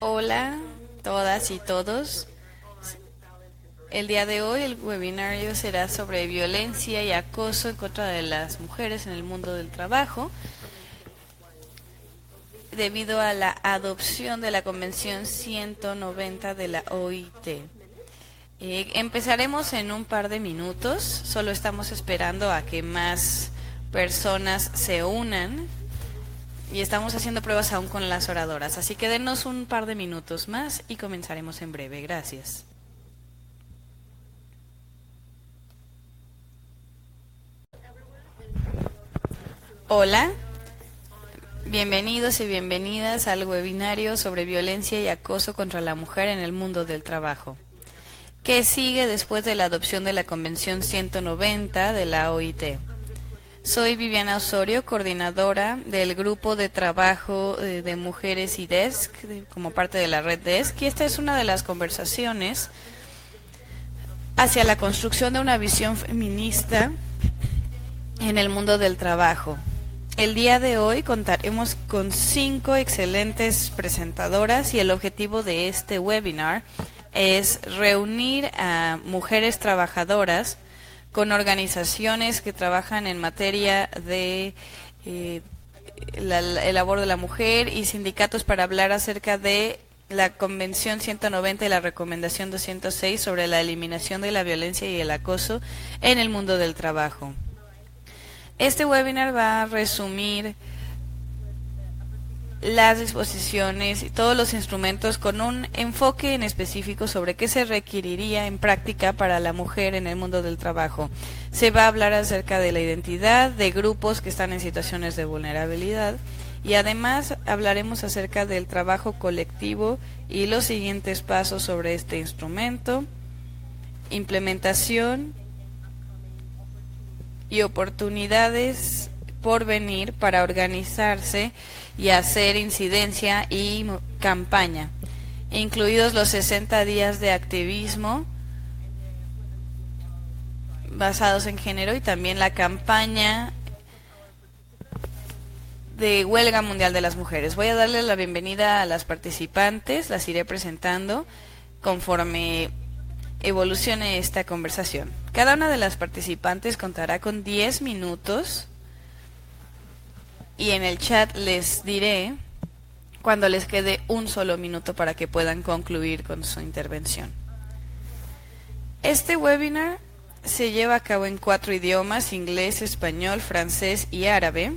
Hola, todas y todos. El día de hoy el webinario será sobre violencia y acoso en contra de las mujeres en el mundo del trabajo, debido a la adopción de la Convención 190 de la OIT. Empezaremos en un par de minutos, solo estamos esperando a que más personas se unan y estamos haciendo pruebas aún con las oradoras, así que denos un par de minutos más y comenzaremos en breve. Gracias. Hola, bienvenidos y bienvenidas al webinario sobre violencia y acoso contra la mujer en el mundo del trabajo, que sigue después de la adopción de la Convención 190 de la OIT. Soy Viviana Osorio, coordinadora del grupo de trabajo de mujeres y DESC, como parte de la red DESC, y esta es una de las conversaciones hacia la construcción de una visión feminista en el mundo del trabajo. El día de hoy contaremos con 5 excelentes presentadoras y el objetivo de este webinar es reunir a mujeres trabajadoras con organizaciones que trabajan en materia de el labor de la mujer y sindicatos para hablar acerca de la Convención 190 y la Recomendación 206 sobre la eliminación de la violencia y el acoso en el mundo del trabajo. Este webinar va a resumir las disposiciones y todos los instrumentos con un enfoque en específico sobre qué se requeriría en práctica para la mujer en el mundo del trabajo. Se va a hablar acerca de la identidad, de grupos que están en situaciones de vulnerabilidad y además hablaremos acerca del trabajo colectivo y los siguientes pasos sobre este instrumento, implementación y oportunidades por venir para organizarse y hacer incidencia y campaña, incluidos los 60 días de activismo basados en género y también la campaña de huelga mundial de las mujeres. Voy a darle la bienvenida a las participantes, las iré presentando conforme evolucione esta conversación. Cada una de las participantes contará con 10 minutos y en el chat les diré cuando les quede un solo minuto para que puedan concluir con su intervención. Este webinar se lleva a cabo en 4 idiomas: inglés, español, francés y árabe.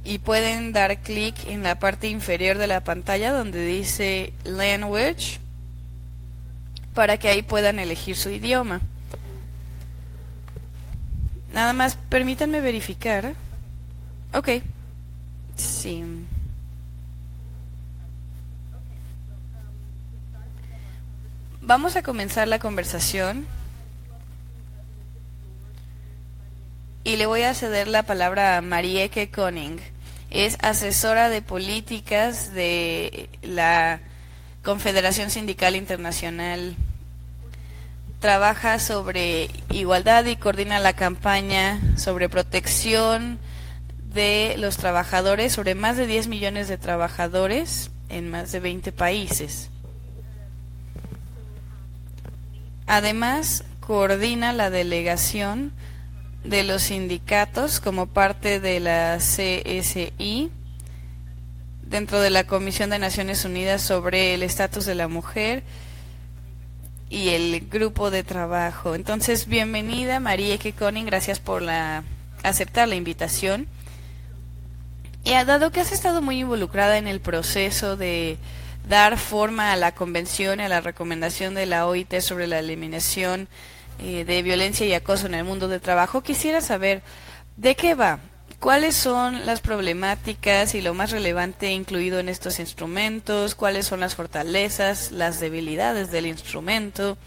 Y pueden dar clic en la parte inferior de la pantalla donde dice Language para que ahí puedan elegir su idioma. Nada más permítanme verificar. Ok. Sí. Vamos a comenzar la conversación. Y le voy a ceder la palabra a Marieke Koning. Es asesora de políticas de la Confederación Sindical Internacional. Trabaja sobre igualdad y coordina la campaña sobre protección de los trabajadores, sobre más de 10 millones de trabajadores en más de 20 países. Además, coordina la delegación de los sindicatos como parte de la CSI dentro de la Comisión de Naciones Unidas sobre el estatus de la mujer y el grupo de trabajo. Entonces, bienvenida Marieke Koning, gracias por aceptar la invitación. Y dado que has estado muy involucrada en el proceso de dar forma a la convención y a la recomendación de la OIT sobre la eliminación de violencia y acoso en el mundo del trabajo, quisiera saber de qué va, cuáles son las problemáticas y lo más relevante incluido en estos instrumentos, cuáles son las fortalezas, las debilidades del instrumento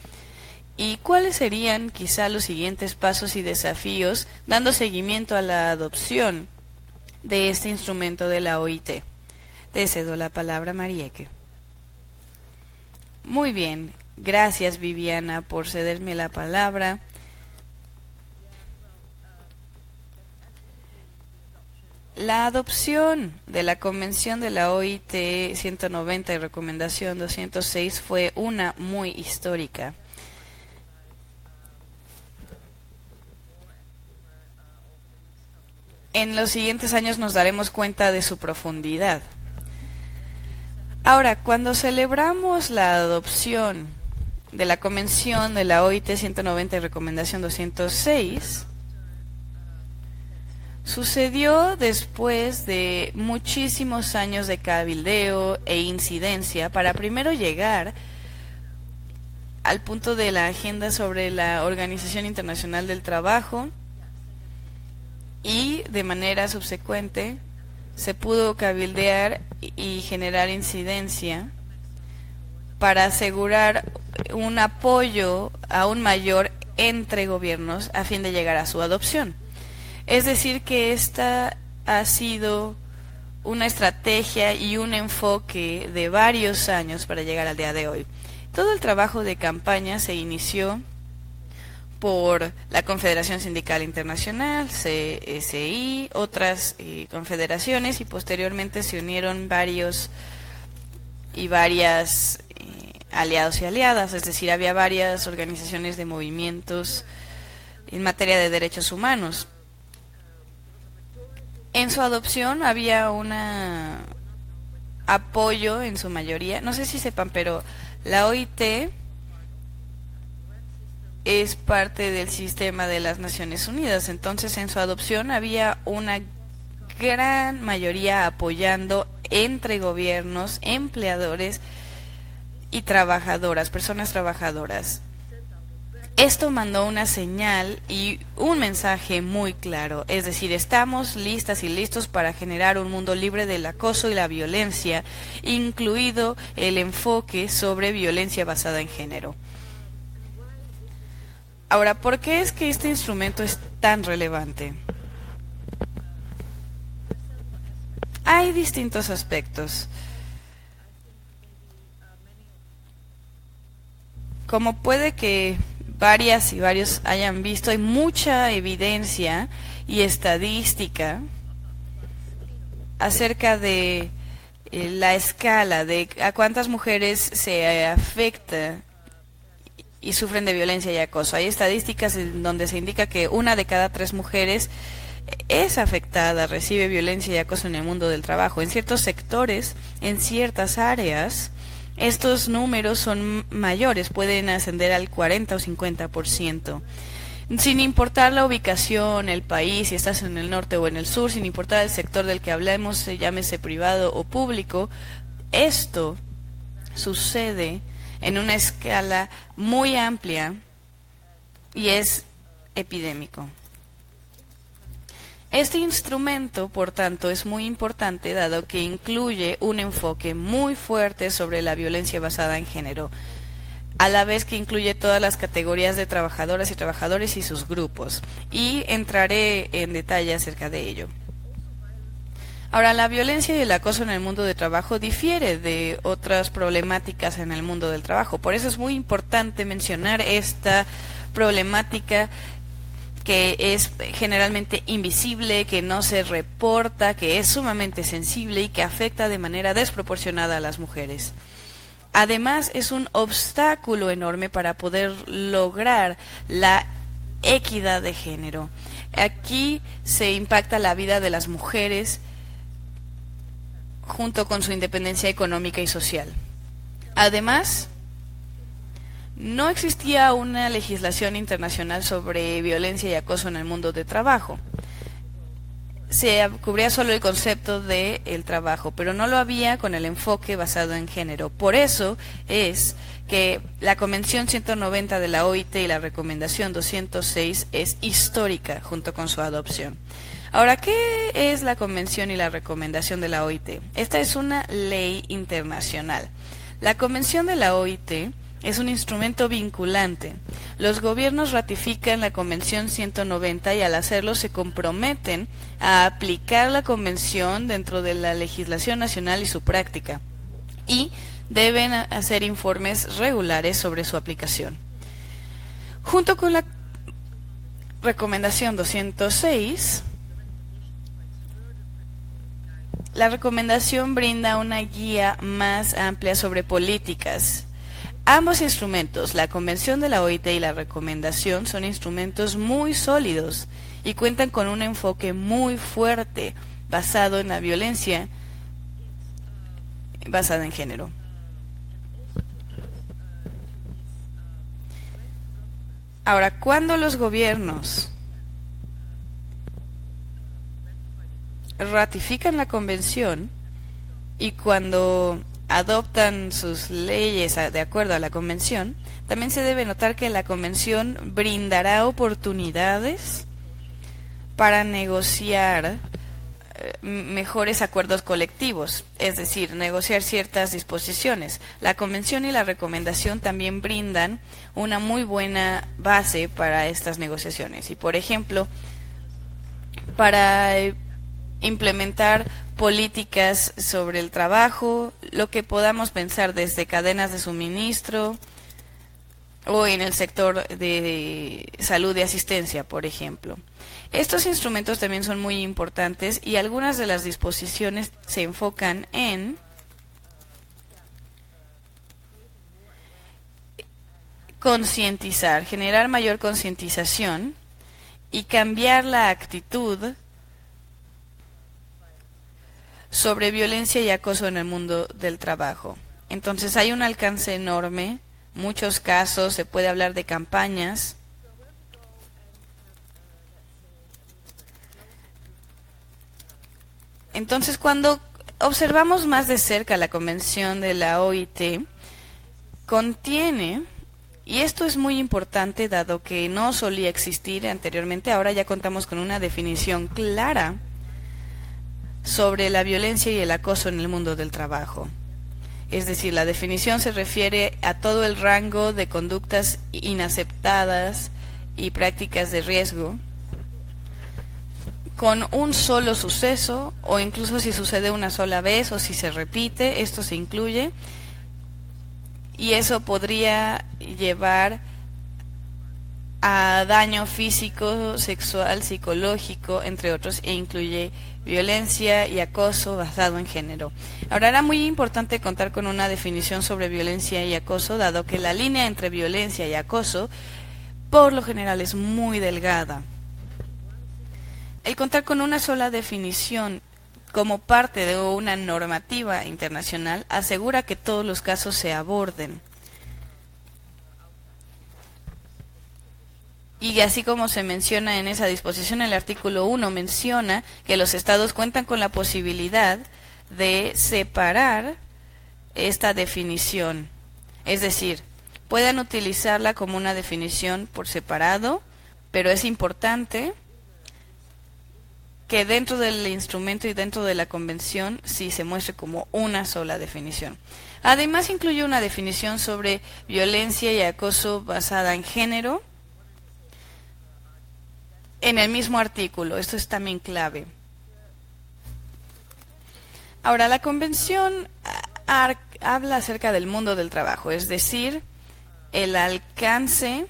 y cuáles serían quizá los siguientes pasos y desafíos dando seguimiento a la adopción de este instrumento de la OIT. Te cedo la palabra, Marieke. Muy bien. Gracias, Viviana, por cederme la palabra. La adopción de la Convención de la OIT 190 y Recomendación 206 fue una muy histórica. En los siguientes años nos daremos cuenta de su profundidad. Ahora, cuando celebramos la adopción de la Convención de la OIT 190 y Recomendación 206, sucedió después de muchísimos años de cabildeo e incidencia para primero llegar al punto de la agenda sobre la Organización Internacional del Trabajo, y de manera subsecuente se pudo cabildear y generar incidencia para asegurar un apoyo aún mayor entre gobiernos a fin de llegar a su adopción. Es decir, que esta ha sido una estrategia y un enfoque de varios años para llegar al día de hoy. Todo el trabajo de campaña se inició por la Confederación Sindical Internacional, CSI, otras confederaciones, y posteriormente se unieron varias aliados y aliadas, es decir, había varias organizaciones de movimientos en materia de derechos humanos. En su adopción había un apoyo en su mayoría, no sé si sepan, pero la OIT es parte del sistema de las Naciones Unidas, entonces en su adopción había una gran mayoría apoyando entre gobiernos, empleadores y trabajadoras, personas trabajadoras. Esto mandó una señal y un mensaje muy claro, es decir, estamos listas y listos para generar un mundo libre del acoso y la violencia, incluido el enfoque sobre violencia basada en género. Ahora, ¿por qué es que este instrumento es tan relevante? Hay distintos aspectos. Como puede que varias y varios hayan visto, hay mucha evidencia y estadística acerca de la escala de a cuántas mujeres se afecta y sufren de violencia y acoso. Hay estadísticas en donde se indica que 1 de cada 3 mujeres es afectada, recibe violencia y acoso en el mundo del trabajo. En ciertos sectores, en ciertas áreas, estos números son mayores, pueden ascender al 40 o 50%. Sin importar la ubicación, el país, si estás en el norte o en el sur, sin importar el sector del que hablemos, llámese privado o público, esto sucede en una escala muy amplia y es epidémico. Este instrumento, por tanto, es muy importante dado que incluye un enfoque muy fuerte sobre la violencia basada en género, a la vez que incluye todas las categorías de trabajadoras y trabajadores y sus grupos, y entraré en detalle acerca de ello. Ahora, la violencia y el acoso en el mundo del trabajo difiere de otras problemáticas en el mundo del trabajo. Por eso es muy importante mencionar esta problemática que es generalmente invisible, que no se reporta, que es sumamente sensible y que afecta de manera desproporcionada a las mujeres. Además, es un obstáculo enorme para poder lograr la equidad de género. Aquí se impacta la vida de las mujeres junto con su independencia económica y social. Además, no existía una legislación internacional sobre violencia y acoso en el mundo del trabajo. Se cubría solo el concepto de el trabajo, pero no lo había con el enfoque basado en género. Por eso es que la Convención 190 de la OIT y la Recomendación 206 es histórica junto con su adopción. Ahora, ¿qué es la Convención y la Recomendación de la OIT? Esta es una ley internacional. La Convención de la OIT es un instrumento vinculante. Los gobiernos ratifican la Convención 190 y al hacerlo se comprometen a aplicar la Convención dentro de la legislación nacional y su práctica, y deben hacer informes regulares sobre su aplicación. Junto con la Recomendación 206, la recomendación brinda una guía más amplia sobre políticas. Ambos instrumentos, la Convención de la OIT y la recomendación, son instrumentos muy sólidos y cuentan con un enfoque muy fuerte basado en la violencia basada en género. Ahora, cuando los gobiernos ratifican la convención y cuando adoptan sus leyes de acuerdo a la convención, también se debe notar que la convención brindará oportunidades para negociar mejores acuerdos colectivos, es decir, negociar ciertas disposiciones. La convención y la recomendación también brindan una muy buena base para estas negociaciones y, por ejemplo, para implementar políticas sobre el trabajo, lo que podamos pensar desde cadenas de suministro o en el sector de salud y asistencia, por ejemplo. Estos instrumentos también son muy importantes y algunas de las disposiciones se enfocan en concientizar, generar mayor concientización y cambiar la actitud sobre violencia y acoso en el mundo del trabajo. Entonces hay un alcance enorme, muchos casos, se puede hablar de campañas. Entonces, cuando observamos más de cerca la Convención de la OIT, contiene, y esto es muy importante dado que no solía existir anteriormente, ahora ya contamos con una definición clara sobre la violencia y el acoso en el mundo del trabajo. Es decir, la definición se refiere a todo el rango de conductas inaceptadas y prácticas de riesgo con un solo suceso, o incluso si sucede una sola vez o si se repite, esto se incluye, y eso podría llevar a daño físico, sexual, psicológico, entre otros, e incluye violencia y acoso basado en género. Ahora, era muy importante contar con una definición sobre violencia y acoso, dado que la línea entre violencia y acoso, por lo general, es muy delgada. El contar con una sola definición como parte de una normativa internacional asegura que todos los casos se aborden. Y así como se menciona en esa disposición, el artículo 1 menciona que los estados cuentan con la posibilidad de separar esta definición. Es decir, pueden utilizarla como una definición por separado, pero es importante que dentro del instrumento y dentro de la convención sí se muestre como una sola definición. Además, incluye una definición sobre violencia y acoso basada en género en el mismo artículo. Esto es también clave. Ahora, la convención habla acerca del mundo del trabajo, es decir, el alcance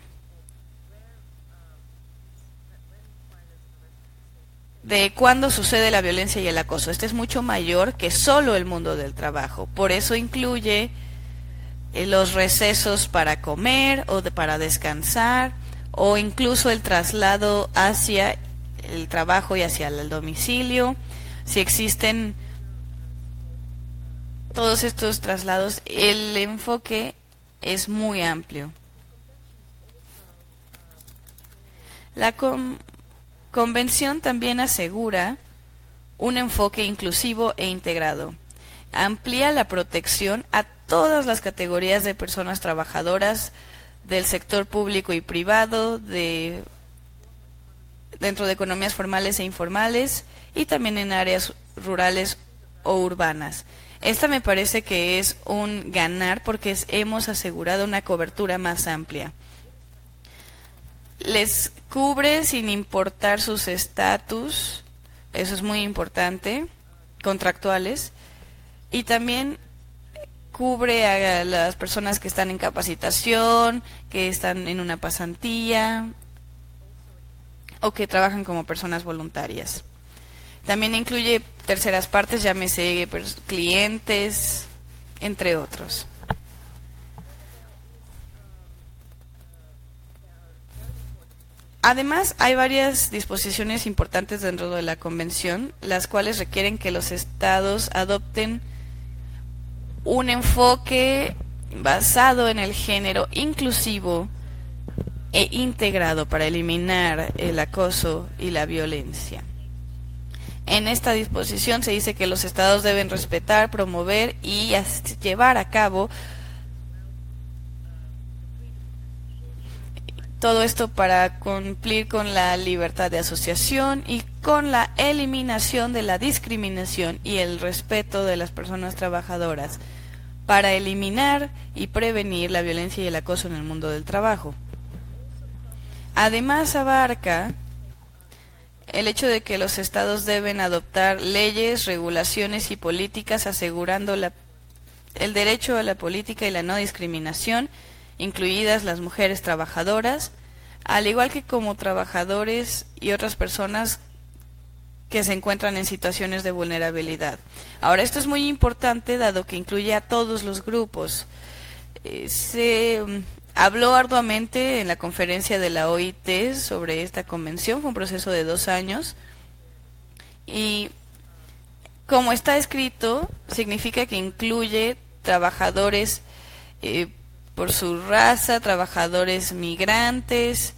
de cuándo sucede la violencia y el acoso. Este es mucho mayor que solo el mundo del trabajo. Por eso incluye los recesos para comer o para descansar, o incluso el traslado hacia el trabajo y hacia el domicilio. Si existen todos estos traslados, el enfoque es muy amplio. La convención también asegura un enfoque inclusivo e integrado. Amplía la protección a todas las categorías de personas trabajadoras del sector público y privado, dentro de economías formales e informales, y también en áreas rurales o urbanas. Esta me parece que es un ganar porque hemos asegurado una cobertura más amplia. Les cubre sin importar sus estatus, eso es muy importante, contractuales, y también cubre a las personas que están en capacitación, que están en una pasantía o que trabajan como personas voluntarias. También incluye terceras partes, llámese clientes, entre otros. Además, hay varias disposiciones importantes dentro de la Convención, las cuales requieren que los estados adopten un enfoque basado en el género inclusivo e integrado para eliminar el acoso y la violencia. En esta disposición se dice que los estados deben respetar, promover y llevar a cabo todo esto para cumplir con la libertad de asociación y con la eliminación de la discriminación y el respeto de las personas trabajadoras, para eliminar y prevenir la violencia y el acoso en el mundo del trabajo. Además, abarca el hecho de que los estados deben adoptar leyes, regulaciones y políticas asegurando el derecho a la política y la no discriminación, incluidas las mujeres trabajadoras, al igual que como trabajadores y otras personas que se encuentran en situaciones de vulnerabilidad. Ahora, esto es muy importante dado que incluye a todos los grupos. Se habló arduamente en la conferencia de la OIT sobre esta convención, fue un proceso de 2 años, y como está escrito, significa que incluye trabajadores por su raza, trabajadores migrantes,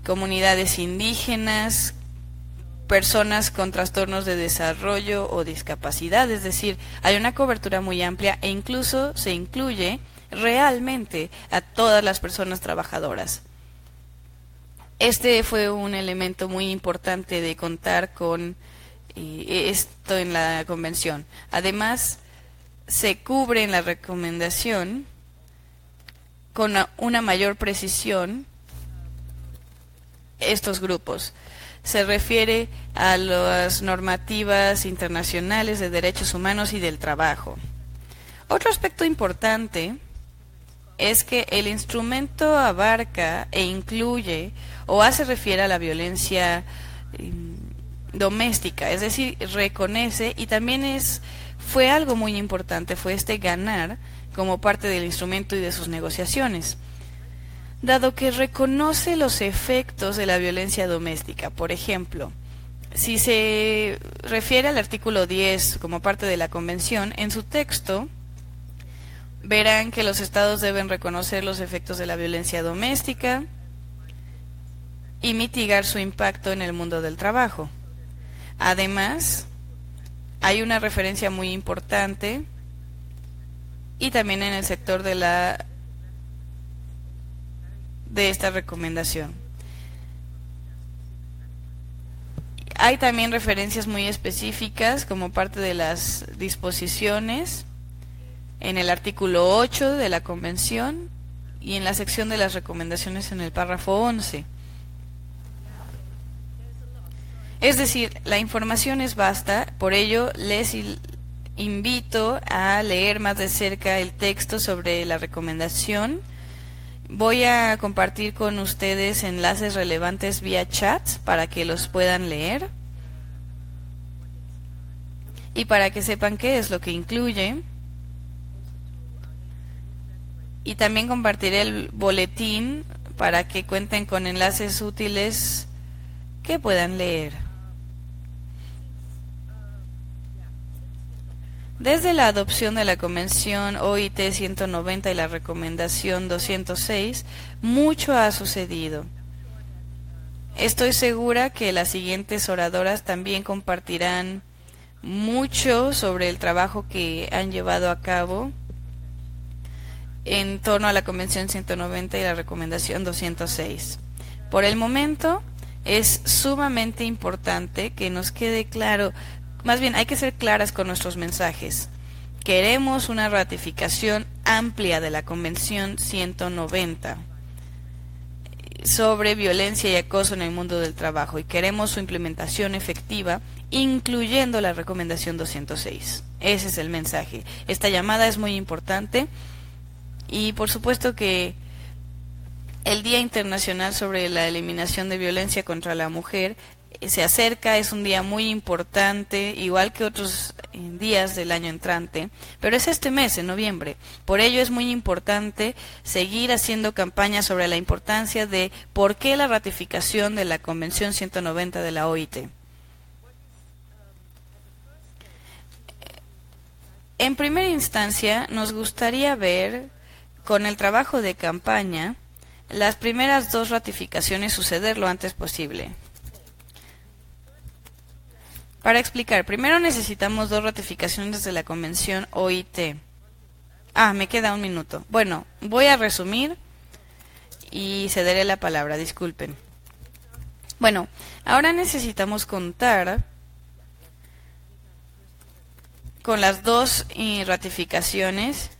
comunidades indígenas, personas con trastornos de desarrollo o discapacidad, es decir, hay una cobertura muy amplia e incluso se incluye realmente a todas las personas trabajadoras. Este fue un elemento muy importante de contar con esto en la convención. Además, se cubre en la recomendación con una mayor precisión estos grupos. Se refiere a las normativas internacionales de derechos humanos y del trabajo. Otro aspecto importante es que el instrumento abarca e incluye o hace refiere a la violencia doméstica, es decir, reconoce y también fue algo muy importante, fue ganar como parte del instrumento y de sus negociaciones, dado que reconoce los efectos de la violencia doméstica. Por ejemplo, si se refiere al artículo 10 como parte de la Convención, en su texto verán que los estados deben reconocer los efectos de la violencia doméstica y mitigar su impacto en el mundo del trabajo. Además, hay una referencia muy importante y también en el sector de esta recomendación. Hay también referencias muy específicas como parte de las disposiciones en el artículo 8 de la Convención y en la sección de las recomendaciones en el párrafo 11. Es decir, la información es vasta, por ello les invito a leer más de cerca el texto sobre la recomendación. Voy a compartir con ustedes enlaces relevantes vía chat para que los puedan leer y para que sepan qué es lo que incluye. Y también compartiré el boletín para que cuenten con enlaces útiles que puedan leer. Desde la adopción de la Convención OIT 190 y la Recomendación 206, mucho ha sucedido. Estoy segura que las siguientes oradoras también compartirán mucho sobre el trabajo que han llevado a cabo en torno a la Convención 190 y la Recomendación 206. Por el momento, es sumamente importante que nos quede claro. Más bien, hay que ser claras con nuestros mensajes. Queremos una ratificación amplia de la Convención 190 sobre violencia y acoso en el mundo del trabajo y queremos su implementación efectiva, incluyendo la Recomendación 206. Ese es el mensaje. Esta llamada es muy importante y por supuesto que el Día Internacional sobre la Eliminación de Violencia contra la Mujer se acerca, es un día muy importante, igual que otros días del año entrante, pero es este mes, en noviembre. Por ello es muy importante seguir haciendo campañas sobre la importancia de por qué la ratificación de la Convención 190 de la OIT. En primera instancia, nos gustaría ver, con el trabajo de campaña, las primeras 2 ratificaciones suceder lo antes posible. Para explicar, primero necesitamos 2 ratificaciones de la Convención OIT. Me queda 1 minuto. Bueno, voy a resumir y cederé la palabra, disculpen. Bueno, ahora necesitamos contar con las 2 ratificaciones.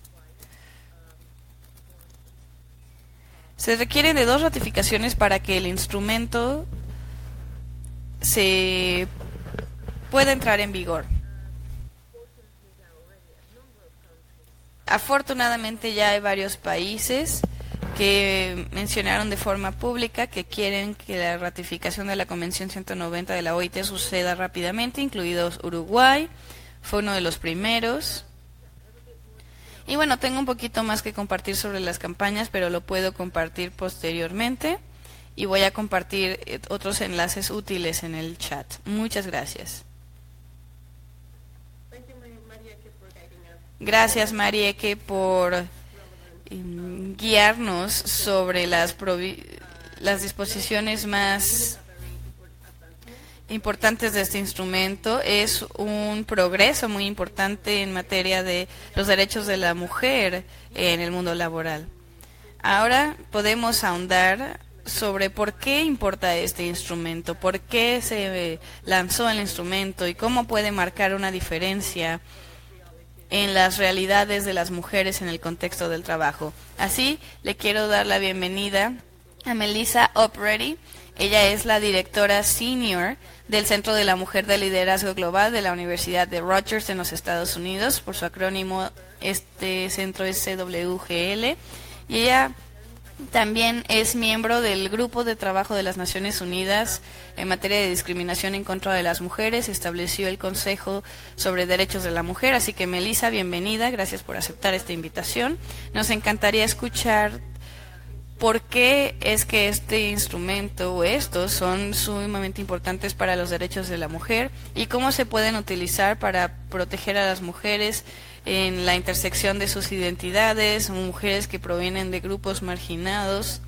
Se requieren de 2 ratificaciones para que el instrumento se pueda entrar en vigor. Afortunadamente ya hay varios países que mencionaron de forma pública que quieren que la ratificación de la Convención 190 de la OIT suceda rápidamente, incluidos Uruguay. Fue uno de los primeros. Y bueno, tengo un poquito más que compartir sobre las campañas, pero lo puedo compartir posteriormente. Y voy a compartir otros enlaces útiles en el chat. Muchas gracias. Gracias, Marieke, por guiarnos sobre las disposiciones más importantes de este instrumento. Es un progreso muy importante en materia de los derechos de la mujer en el mundo laboral. Ahora podemos ahondar sobre por qué importa este instrumento, por qué se lanzó el instrumento y cómo puede marcar una diferencia en las realidades de las mujeres en el contexto del trabajo. Así, le quiero dar la bienvenida a Melissa Opredy. Ella es la directora senior del Centro de la Mujer de Liderazgo Global de la Universidad de Rutgers en los Estados Unidos. Por su acrónimo, este centro es CWGL. Y ella también es miembro del Grupo de Trabajo de las Naciones Unidas en materia de discriminación en contra de las mujeres. Estableció el Consejo sobre Derechos de la Mujer. Así que, Melissa, bienvenida. Gracias por aceptar esta invitación. Nos encantaría escuchar por qué es que este instrumento o estos son sumamente importantes para los derechos de la mujer y cómo se pueden utilizar para proteger a las mujeres en la intersección de sus identidades, mujeres que provienen de grupos marginados,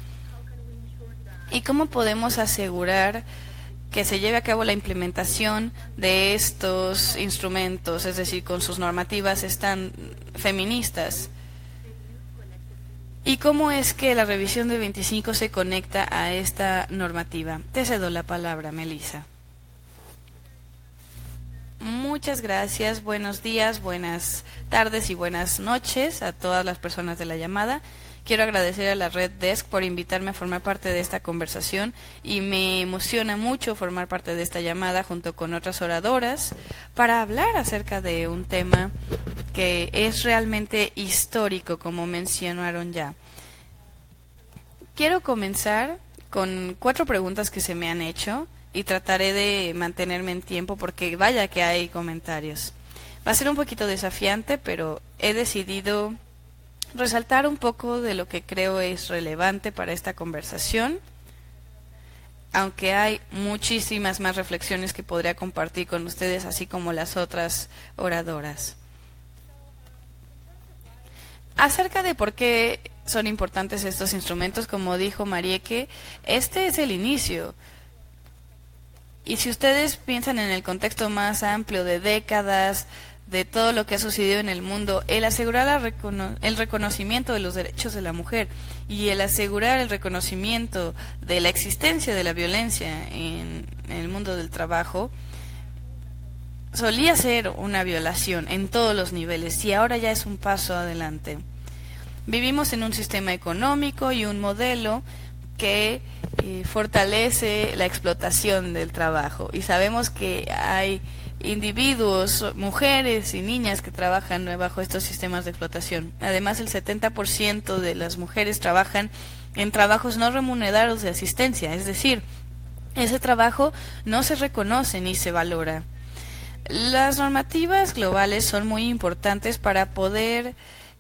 y cómo podemos asegurar que se lleve a cabo la implementación de estos instrumentos, es decir, con sus normativas están feministas. ¿Y cómo es que la revisión de 25 se conecta a esta normativa? Te cedo la palabra, Melissa. Muchas gracias, buenos días, buenas tardes y buenas noches a todas las personas de la llamada. Quiero agradecer a la Red Desk por invitarme a formar parte de esta conversación y me emociona mucho formar parte de esta llamada junto con otras oradoras para hablar acerca de un tema que es realmente histórico, como mencionaron ya. Quiero comenzar con 4 preguntas que se me han hecho y trataré de mantenerme en tiempo porque vaya que hay comentarios. Va a ser un poquito desafiante, pero he decidido resaltar un poco de lo que creo es relevante para esta conversación, aunque hay muchísimas más reflexiones que podría compartir con ustedes, así como las otras oradoras. Acerca de por qué son importantes estos instrumentos, como dijo Marieke, este es el inicio. Y si ustedes piensan en el contexto más amplio de décadas, de todo lo que ha sucedido en el mundo, el asegurar el reconocimiento de los derechos de la mujer y el asegurar el reconocimiento de la existencia de la violencia en el mundo del trabajo, solía ser una violación en todos los niveles y ahora ya es un paso adelante. Vivimos en un sistema económico y un modelo que fortalece la explotación del trabajo y sabemos que hay individuos, mujeres y niñas que trabajan bajo estos sistemas de explotación. Además, el 70% de las mujeres trabajan en trabajos no remunerados de asistencia, es decir, ese trabajo no se reconoce ni se valora. Las normativas globales son muy importantes para poder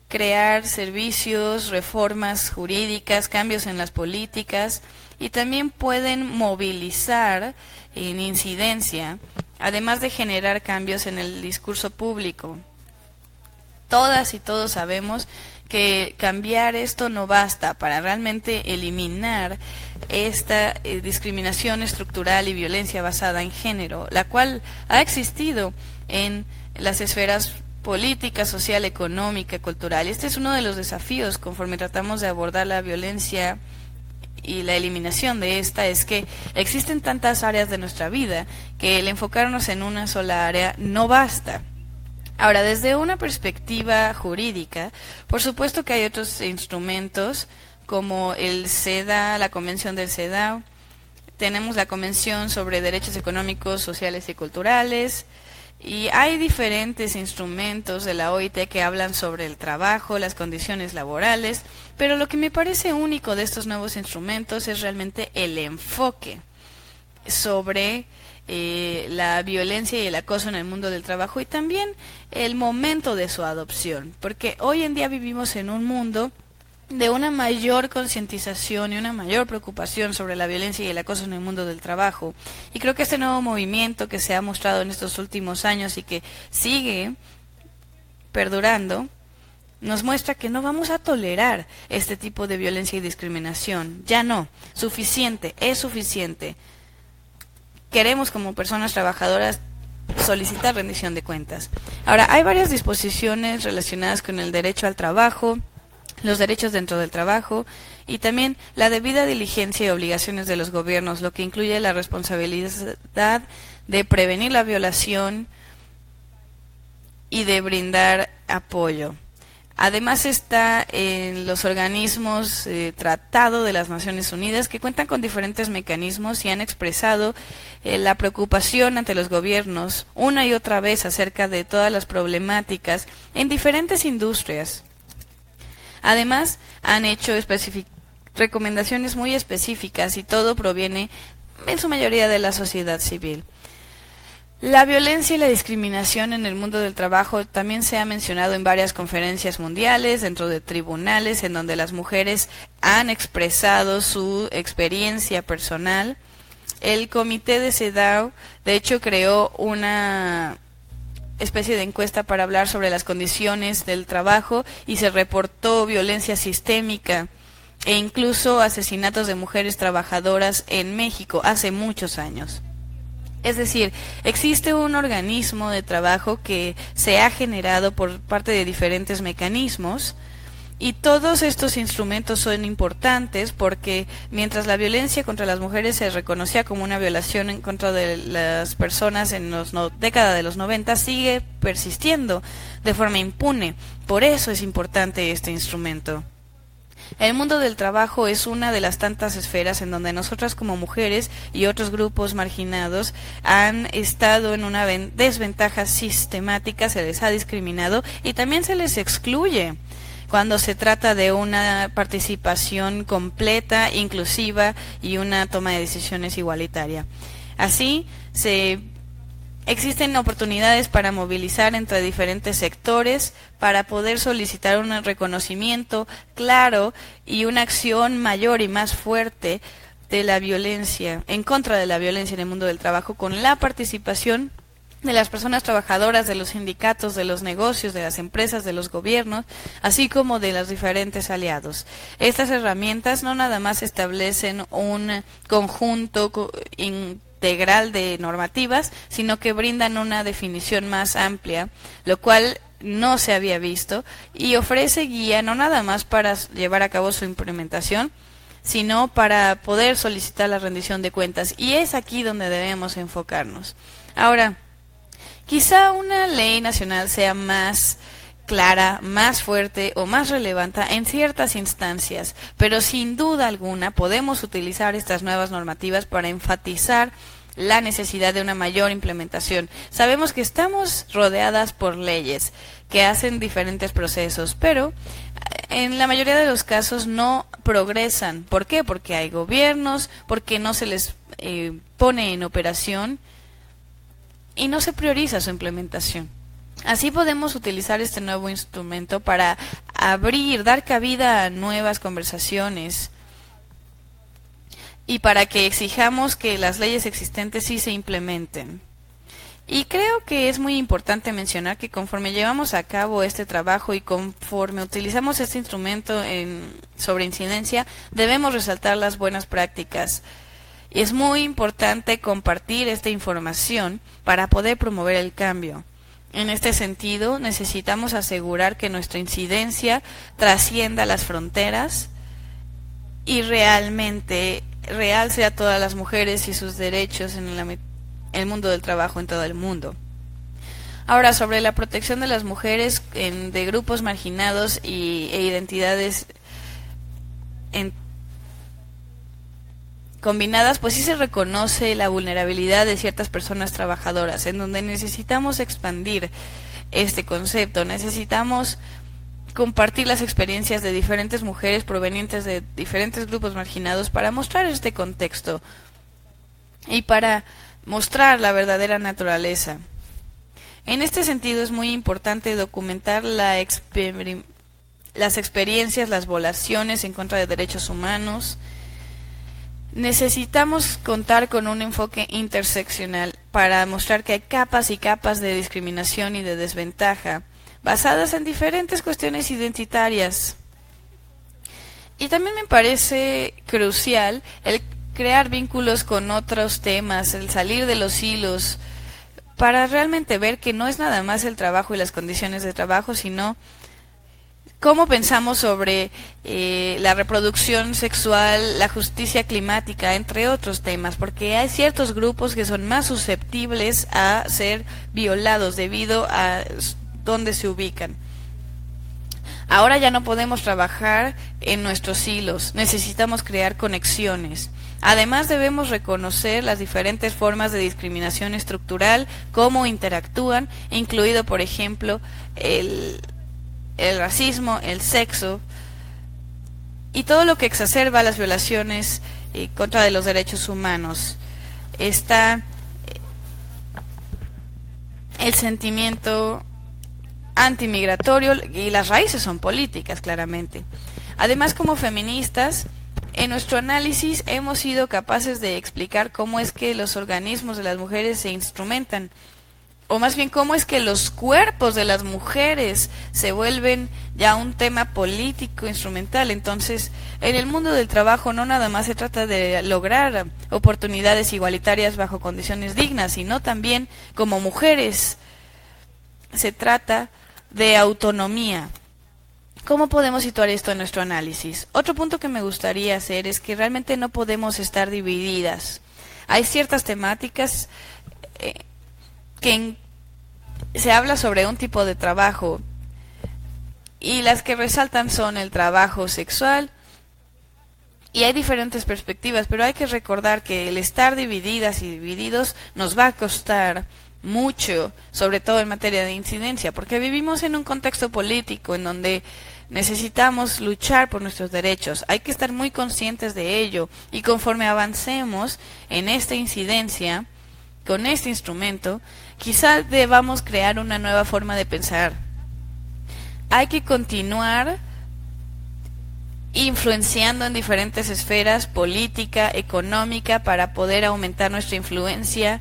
crear servicios, reformas jurídicas, cambios en las políticas, y también pueden movilizar en incidencia, además de generar cambios en el discurso público. Todas y todos sabemos que cambiar esto no basta para realmente eliminar esta discriminación estructural y violencia basada en género, la cual ha existido en las esferas política, social, económica, cultural. Este es uno de los desafíos conforme tratamos de abordar la violencia y la eliminación de esta, es que existen tantas áreas de nuestra vida que el enfocarnos en una sola área no basta. Ahora, desde una perspectiva jurídica, por supuesto que hay otros instrumentos como el CEDAW, la Convención del CEDAW, tenemos la Convención sobre Derechos Económicos, Sociales y Culturales, y hay diferentes instrumentos de la OIT que hablan sobre el trabajo, las condiciones laborales, pero lo que me parece único de estos nuevos instrumentos es realmente el enfoque sobre la violencia y el acoso en el mundo del trabajo, y también el momento de su adopción, porque hoy en día vivimos en un mundo de una mayor concientización y una mayor preocupación sobre la violencia y el acoso en el mundo del trabajo. Y creo que este nuevo movimiento que se ha mostrado en estos últimos años y que sigue perdurando, nos muestra que no vamos a tolerar este tipo de violencia y discriminación. Ya no, suficiente, es suficiente. Queremos como personas trabajadoras solicitar rendición de cuentas. Ahora, hay varias disposiciones relacionadas con el derecho al trabajo, los derechos dentro del trabajo y también la debida diligencia y obligaciones de los gobiernos, lo que incluye la responsabilidad de prevenir la violación y de brindar apoyo. Además está en los organismos Tratado de las Naciones Unidas, que cuentan con diferentes mecanismos y han expresado la preocupación ante los gobiernos una y otra vez acerca de todas las problemáticas en diferentes industrias. Además, han hecho recomendaciones muy específicas y todo proviene en su mayoría de la sociedad civil. La violencia y la discriminación en el mundo del trabajo también se ha mencionado en varias conferencias mundiales, dentro de tribunales, en donde las mujeres han expresado su experiencia personal. El comité de CEDAW, de hecho, creó una especie de encuesta para hablar sobre las condiciones del trabajo y se reportó violencia sistémica e incluso asesinatos de mujeres trabajadoras en México hace muchos años. Es decir, existe un organismo de trabajo que se ha generado por parte de diferentes mecanismos, y todos estos instrumentos son importantes porque mientras la violencia contra las mujeres se reconocía como una violación en contra de las personas en la década de los 90, sigue persistiendo de forma impune. Por eso es importante este instrumento. El mundo del trabajo es una de las tantas esferas en donde nosotras como mujeres y otros grupos marginados han estado en una desventaja sistemática, se les ha discriminado y también se les excluye cuando se trata de una participación completa, inclusiva y una toma de decisiones igualitaria. Así, existen oportunidades para movilizar entre diferentes sectores para poder solicitar un reconocimiento claro y una acción mayor y más fuerte de la violencia, en contra de la violencia en el mundo del trabajo, con la participación de las personas trabajadoras, de los sindicatos, de los negocios, de las empresas, de los gobiernos, así como de los diferentes aliados. Estas herramientas no nada más establecen un conjunto integral de normativas, sino que brindan una definición más amplia, lo cual no se había visto, y ofrece guía no nada más para llevar a cabo su implementación, sino para poder solicitar la rendición de cuentas, y es aquí donde debemos enfocarnos. Ahora, quizá una ley nacional sea más clara, más fuerte o más relevante en ciertas instancias, pero sin duda alguna podemos utilizar estas nuevas normativas para enfatizar la necesidad de una mayor implementación. Sabemos que estamos rodeadas por leyes que hacen diferentes procesos, pero en la mayoría de los casos no progresan. ¿Por qué? Porque hay gobiernos, porque no se les pone en operación y no se prioriza su implementación. Así podemos utilizar este nuevo instrumento para dar cabida a nuevas conversaciones y para que exijamos que las leyes existentes sí se implementen. Y creo que es muy importante mencionar que conforme llevamos a cabo este trabajo y conforme utilizamos este instrumento sobre incidencia, debemos resaltar las buenas prácticas. Y es muy importante compartir esta información para poder promover el cambio. En este sentido, necesitamos asegurar que nuestra incidencia trascienda las fronteras y realmente realce a todas las mujeres y sus derechos en el mundo del trabajo en todo el mundo. Ahora, sobre la protección de las mujeres de grupos marginados e identidades combinadas, pues sí se reconoce la vulnerabilidad de ciertas personas trabajadoras, en donde necesitamos expandir este concepto, necesitamos compartir las experiencias de diferentes mujeres provenientes de diferentes grupos marginados para mostrar este contexto y para mostrar la verdadera naturaleza. En este sentido es muy importante documentar las experiencias, las violaciones en contra de derechos humanos. Necesitamos contar con un enfoque interseccional para mostrar que hay capas y capas de discriminación y de desventaja basadas en diferentes cuestiones identitarias. Y también me parece crucial el crear vínculos con otros temas, el salir de los hilos, para realmente ver que no es nada más el trabajo y las condiciones de trabajo, sino cómo pensamos sobre la reproducción sexual, la justicia climática, entre otros temas, porque hay ciertos grupos que son más susceptibles a ser violados debido a dónde se ubican. Ahora ya no podemos trabajar en nuestros hilos, necesitamos crear conexiones. Además debemos reconocer las diferentes formas de discriminación estructural, cómo interactúan, incluido por ejemplo el racismo, el sexo y todo lo que exacerba las violaciones contra de los derechos humanos. Está el sentimiento antimigratorio y las raíces son políticas, claramente. Además, como feministas, en nuestro análisis hemos sido capaces de explicar cómo es que los organismos de las mujeres se instrumentan, o más bien cómo es que los cuerpos de las mujeres se vuelven ya un tema político instrumental. Entonces, en el mundo del trabajo no nada más se trata de lograr oportunidades igualitarias bajo condiciones dignas, sino también como mujeres se trata de autonomía. ¿Cómo podemos situar esto en nuestro análisis? Otro punto que me gustaría hacer es que realmente no podemos estar divididas. Hay ciertas temáticas se habla sobre un tipo de trabajo y las que resaltan son el trabajo sexual y hay diferentes perspectivas, pero hay que recordar que el estar divididas y divididos nos va a costar mucho, sobre todo en materia de incidencia, porque vivimos en un contexto político en donde necesitamos luchar por nuestros derechos. Hay que estar muy conscientes de ello y conforme avancemos en esta incidencia, con este instrumento, quizás debamos crear una nueva forma de pensar. Hay que continuar influenciando en diferentes esferas, política, económica, para poder aumentar nuestra influencia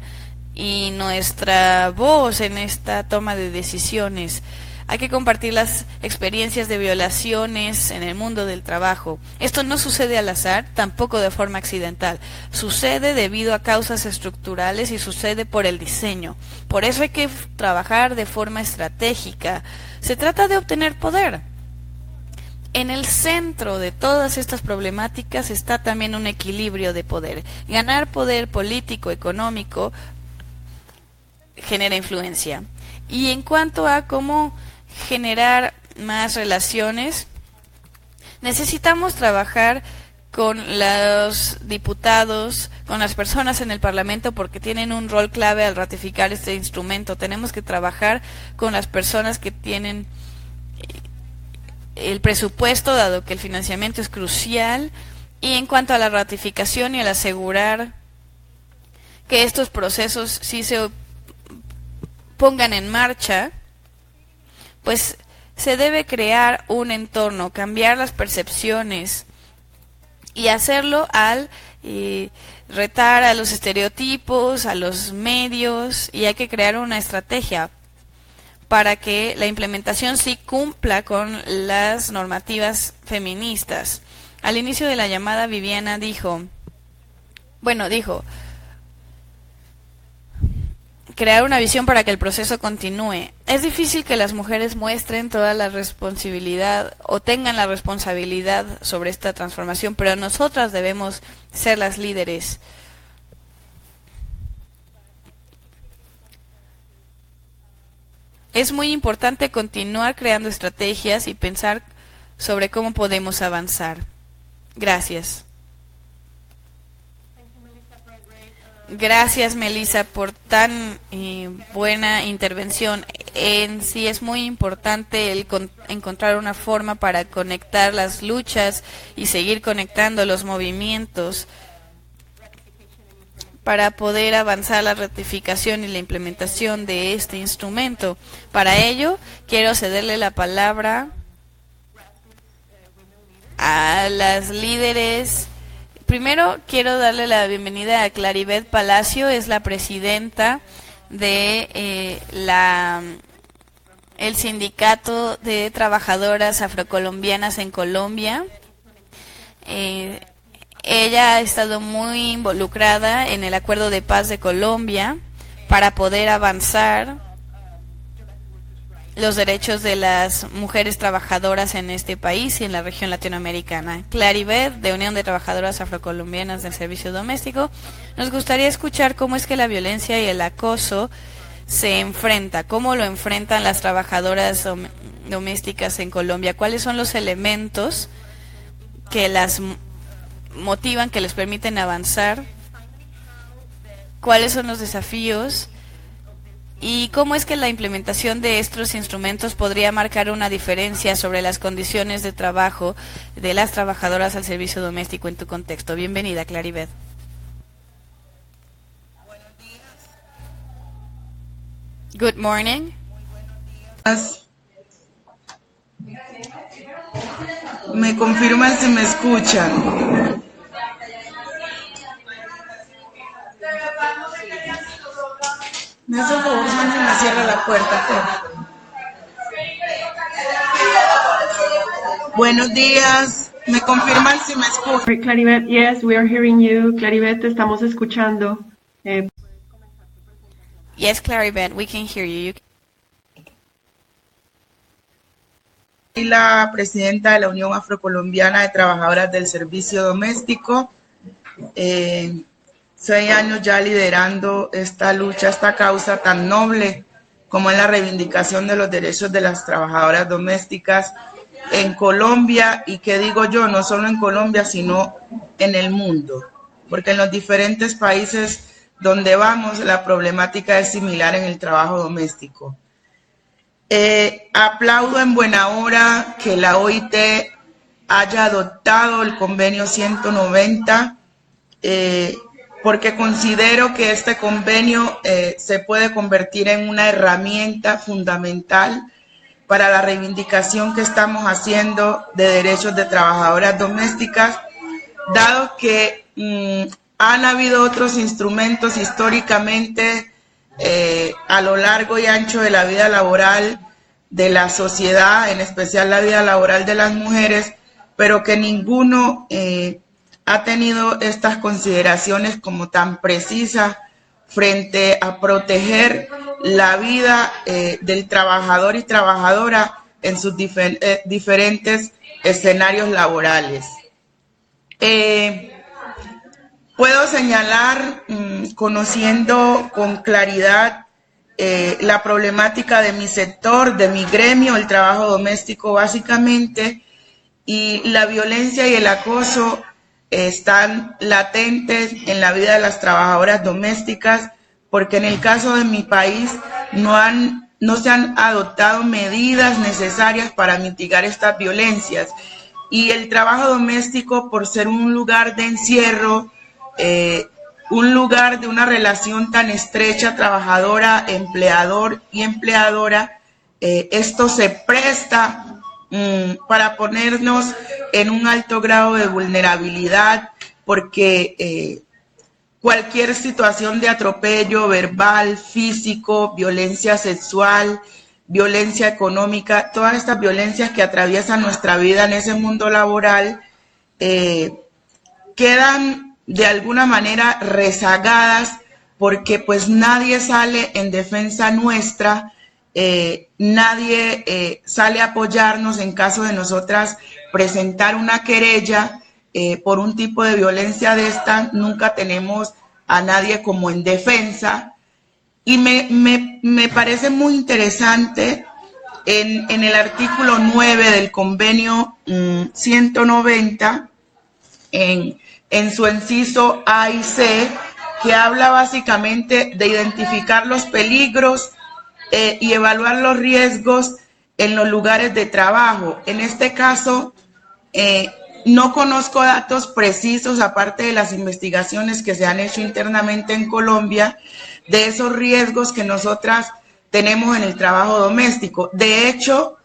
y nuestra voz en esta toma de decisiones. Hay que compartir las experiencias de violaciones en el mundo del trabajo. Esto no sucede al azar, tampoco de forma accidental. Sucede debido a causas estructurales y sucede por el diseño. Por eso hay que trabajar de forma estratégica. Se trata de obtener poder. En el centro de todas estas problemáticas está también un equilibrio de poder. Ganar poder político, económico, genera influencia. Y en cuanto a cómo generar más relaciones, necesitamos trabajar con los diputados, con las personas en el Parlamento, porque tienen un rol clave al ratificar este instrumento. Tenemos que trabajar con las personas que tienen el presupuesto, dado que el financiamiento es crucial, y en cuanto a la ratificación y al asegurar que estos procesos sí se pongan en marcha, pues se debe crear un entorno, cambiar las percepciones y hacerlo al retar a los estereotipos, a los medios, y hay que crear una estrategia para que la implementación sí cumpla con las normativas feministas. Al inicio de la llamada, Viviana dijo, crear una visión para que el proceso continúe. Es difícil que las mujeres muestren toda la responsabilidad o tengan la responsabilidad sobre esta transformación, pero nosotras debemos ser las líderes. Es muy importante continuar creando estrategias y pensar sobre cómo podemos avanzar. Gracias. Gracias, Melissa, por tan buena intervención. En sí es muy importante encontrar una forma para conectar las luchas y seguir conectando los movimientos para poder avanzar la ratificación y la implementación de este instrumento. Para ello, quiero cederle la palabra a las líderes. Primero quiero darle la bienvenida a Claribeth Palacio, es la presidenta de el Sindicato de Trabajadoras Afrocolombianas en Colombia. Ella ha estado muy involucrada en el Acuerdo de Paz de Colombia para poder avanzar los derechos de las mujeres trabajadoras en este país y en la región latinoamericana. Claribeth, de Unión de Trabajadoras Afrocolombianas del Servicio Doméstico, nos gustaría escuchar cómo es que la violencia y el acoso se enfrenta, cómo lo enfrentan las trabajadoras domésticas en Colombia, cuáles son los elementos que las motivan, que les permiten avanzar, cuáles son los desafíos y cómo es que la implementación de estos instrumentos podría marcar una diferencia sobre las condiciones de trabajo de las trabajadoras al servicio doméstico en tu contexto. Bienvenida, Claribeth. Buenos días. Good morning. Me confirman si me escuchan. Me hace un favor, si me cierra la puerta, por. Buenos días. Me confirman si me escuchan. Claribeth, yes, we are hearing you. Claribeth, te estamos escuchando. Yes, Claribeth, we can hear you. Soy la presidenta de la Unión Afrocolombiana de Trabajadoras del Servicio Doméstico. 6 años ya liderando esta lucha, esta causa tan noble como es la reivindicación de los derechos de las trabajadoras domésticas en Colombia, y que digo yo, no solo en Colombia, sino en el mundo, porque en los diferentes países donde vamos la problemática es similar en el trabajo doméstico. Aplaudo en buena hora que la OIT haya adoptado el convenio 190, porque considero que este convenio se puede convertir en una herramienta fundamental para la reivindicación que estamos haciendo de derechos de trabajadoras domésticas, dado que han habido otros instrumentos históricamente a lo largo y ancho de la vida laboral de la sociedad, en especial la vida laboral de las mujeres, pero que ninguno ha tenido estas consideraciones como tan precisas frente a proteger la vida del trabajador y trabajadora en sus diferentes escenarios laborales. Puedo señalar, conociendo con claridad la problemática de mi sector, de mi gremio, el trabajo doméstico básicamente, y la violencia y el acoso están latentes en la vida de las trabajadoras domésticas, porque en el caso de mi país no han no se han adoptado medidas necesarias para mitigar estas violencias. Y el trabajo doméstico, por ser un lugar de encierro, un lugar de una relación tan estrecha, trabajadora, empleador y empleadora, esto se presta para ponernos en un alto grado de vulnerabilidad, porque cualquier situación de atropello verbal, físico, violencia sexual, violencia económica, todas estas violencias que atraviesan nuestra vida en ese mundo laboral, quedan de alguna manera rezagadas, porque pues nadie sale en defensa nuestra, nadie sale a apoyarnos en caso de nosotras presentar una querella por un tipo de violencia de esta. Nunca tenemos a nadie como en defensa. Y me parece muy interesante en el artículo 9 del convenio 190, en su inciso A y C, que habla básicamente de identificar los peligros y evaluar los riesgos en los lugares de trabajo. En este caso, no conozco datos precisos, aparte de las investigaciones que se han hecho internamente en Colombia, de esos riesgos que nosotras tenemos en el trabajo doméstico. De hecho,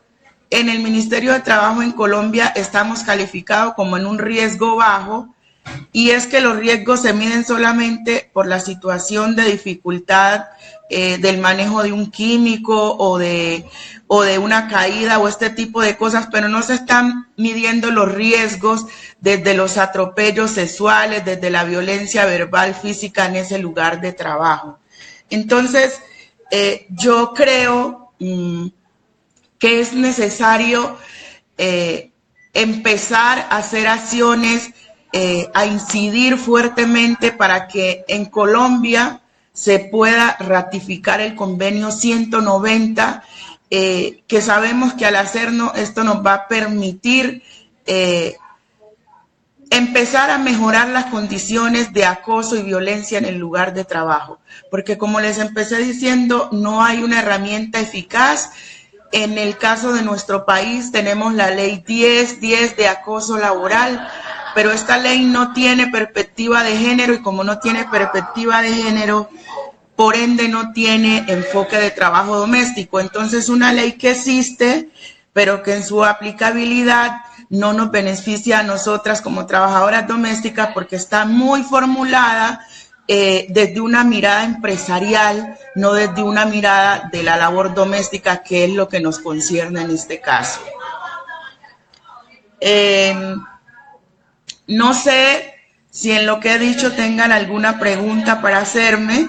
en el Ministerio de Trabajo en Colombia estamos calificados como en un riesgo bajo, y es que los riesgos se miden solamente por la situación de dificultad del manejo de un químico o de una caída o este tipo de cosas, pero no se están midiendo los riesgos desde los atropellos sexuales, desde la violencia verbal, física en ese lugar de trabajo. Entonces, yo creo que es necesario empezar a hacer acciones, a incidir fuertemente para que en Colombia se pueda ratificar el convenio 190, que sabemos que al hacerlo esto nos va a permitir empezar a mejorar las condiciones de acoso y violencia en el lugar de trabajo, porque como les empecé diciendo, no hay una herramienta eficaz. En el caso de nuestro país tenemos la ley 1010 de acoso laboral, pero esta ley no tiene perspectiva de género, y como no tiene perspectiva de género, por ende no tiene enfoque de trabajo doméstico. Entonces, una ley que existe, pero que en su aplicabilidad no nos beneficia a nosotras como trabajadoras domésticas, porque está muy formulada desde una mirada empresarial, no desde una mirada de la labor doméstica, que es lo que nos concierne en este caso. No sé si en lo que he dicho tengan alguna pregunta para hacerme.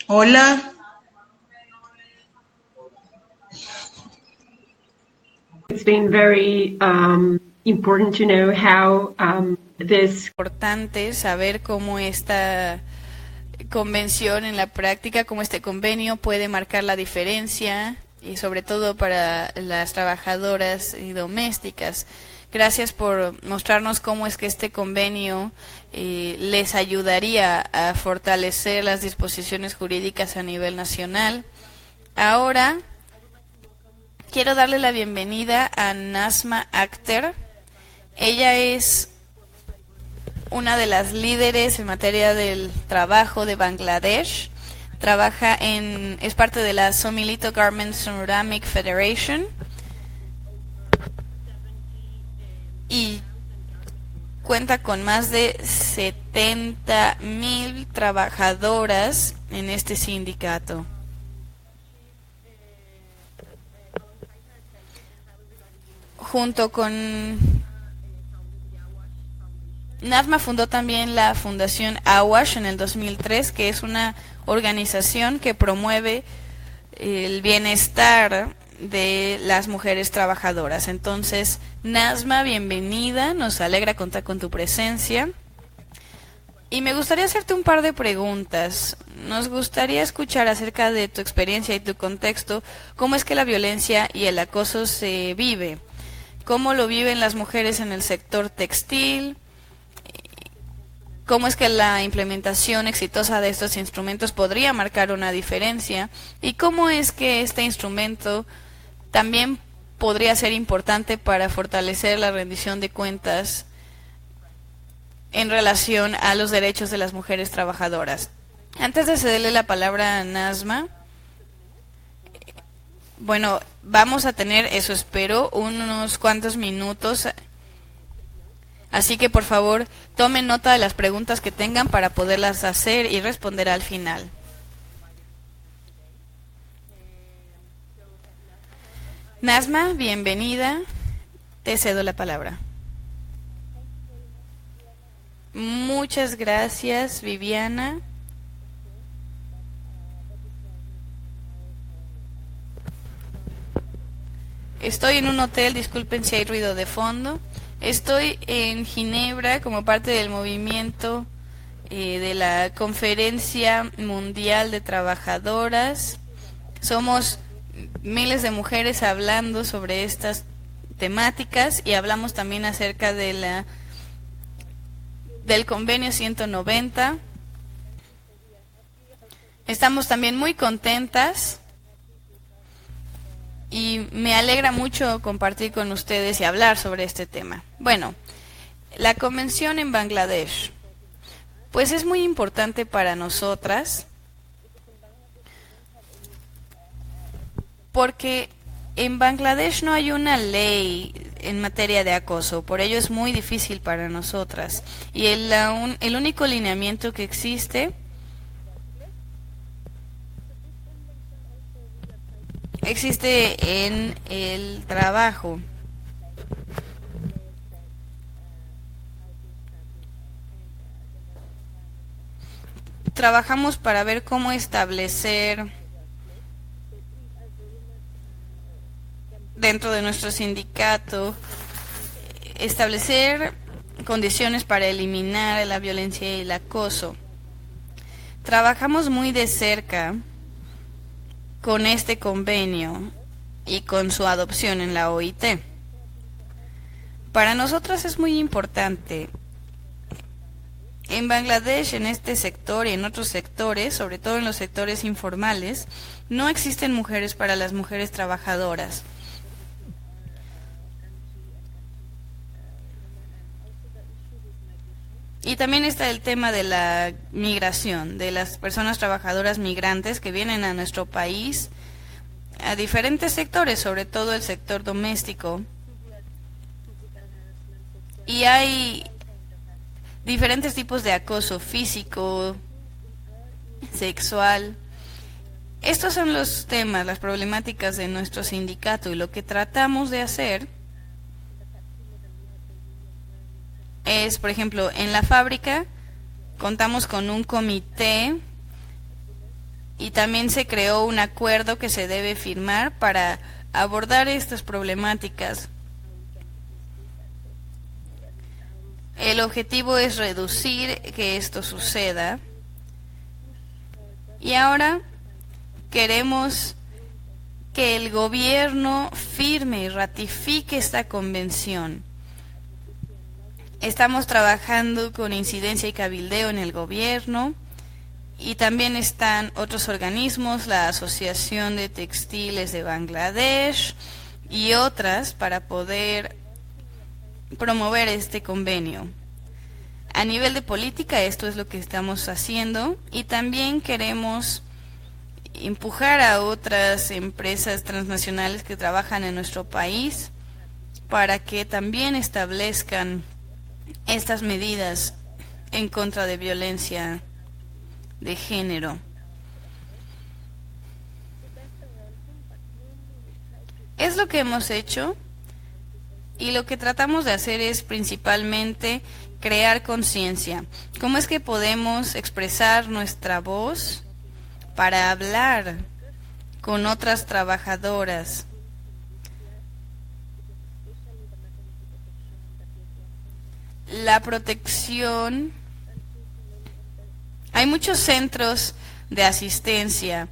Hola. It's been very important to know how this. Importante saber cómo esta convención en la práctica, cómo este convenio puede marcar la diferencia, y sobre todo para las trabajadoras domésticas. Gracias por mostrarnos cómo es que este convenio les ayudaría a fortalecer las disposiciones jurídicas a nivel nacional. Ahora quiero darle la bienvenida a Nazma Akhter. Ella es una de las líderes en materia del trabajo de Bangladesh. Es parte de la Somilito Garment Ceramic Federation y cuenta con más de 70,000 trabajadoras en este sindicato. Junto con Nazma fundó también la Fundación Awash en el 2003, que es una organización que promueve el bienestar de las mujeres trabajadoras. Entonces, Nazma, bienvenida, nos alegra contar con tu presencia. Y me gustaría hacerte un par de preguntas. Nos gustaría escuchar acerca de tu experiencia y tu contexto, cómo es que la violencia y el acoso se vive, cómo lo viven las mujeres en el sector textil, cómo es que la implementación exitosa de estos instrumentos podría marcar una diferencia y cómo es que este instrumento también podría ser importante para fortalecer la rendición de cuentas en relación a los derechos de las mujeres trabajadoras. Antes de cederle la palabra a Nazma, bueno, vamos a tener, eso espero, unos cuantos minutos. Así que por favor tomen nota de las preguntas que tengan para poderlas hacer y responder al final. Nazma, bienvenida. Te cedo la palabra. Muchas gracias, Viviana. Estoy en un hotel, disculpen si hay ruido de fondo. Estoy en Ginebra como parte del movimiento de la Conferencia Mundial de Trabajadoras. Somos miles de mujeres hablando sobre estas temáticas y hablamos también acerca de del convenio 190. Estamos también muy contentas y me alegra mucho compartir con ustedes y hablar sobre este tema. Bueno, la convención en Bangladesh, pues es muy importante para nosotras porque en Bangladesh no hay una ley en materia de acoso, por ello es muy difícil para nosotras. Y el único lineamiento que existe en el trabajo. Trabajamos para ver cómo establecer dentro de nuestro sindicato, establecer condiciones para eliminar la violencia y el acoso. Trabajamos muy de cerca con este convenio y con su adopción en la OIT. Para nosotras es muy importante. En Bangladesh, en este sector y en otros sectores, sobre todo en los sectores informales, no existen mujeres para las mujeres trabajadoras. Y también está el tema de la migración, de las personas trabajadoras migrantes que vienen a nuestro país, a diferentes sectores, sobre todo el sector doméstico. Y hay diferentes tipos de acoso físico, sexual. Estos son los temas, las problemáticas de nuestro sindicato y lo que tratamos de hacer es, por ejemplo, en la fábrica contamos con un comité y también se creó un acuerdo que se debe firmar para abordar estas problemáticas. El objetivo es reducir que esto suceda. Y ahora queremos que el gobierno firme y ratifique esta convención. Estamos trabajando con incidencia y cabildeo en el gobierno y también están otros organismos, la Asociación de Textiles de Bangladesh y otras para poder promover este convenio. A nivel de política esto es lo que estamos haciendo y también queremos empujar a otras empresas transnacionales que trabajan en nuestro país para que también establezcan estas medidas en contra de violencia de género. Es lo que hemos hecho y lo que tratamos de hacer es principalmente crear conciencia. ¿Cómo es que podemos expresar nuestra voz para hablar con otras trabajadoras la protección. Hay muchos centros de asistencia.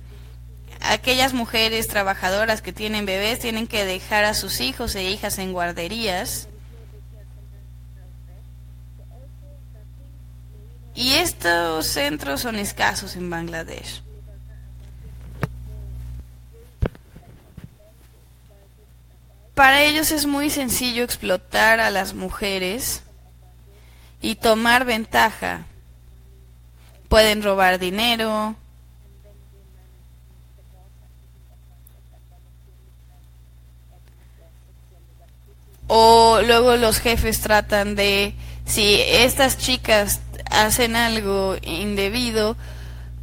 Aquellas mujeres trabajadoras que tienen bebés tienen que dejar a sus hijos e hijas en guarderías. Y estos centros son escasos en Bangladesh. Para ellos es muy sencillo explotar a las mujeres y tomar ventaja. Pueden robar dinero, o luego los jefes tratan de, si estas chicas hacen algo indebido,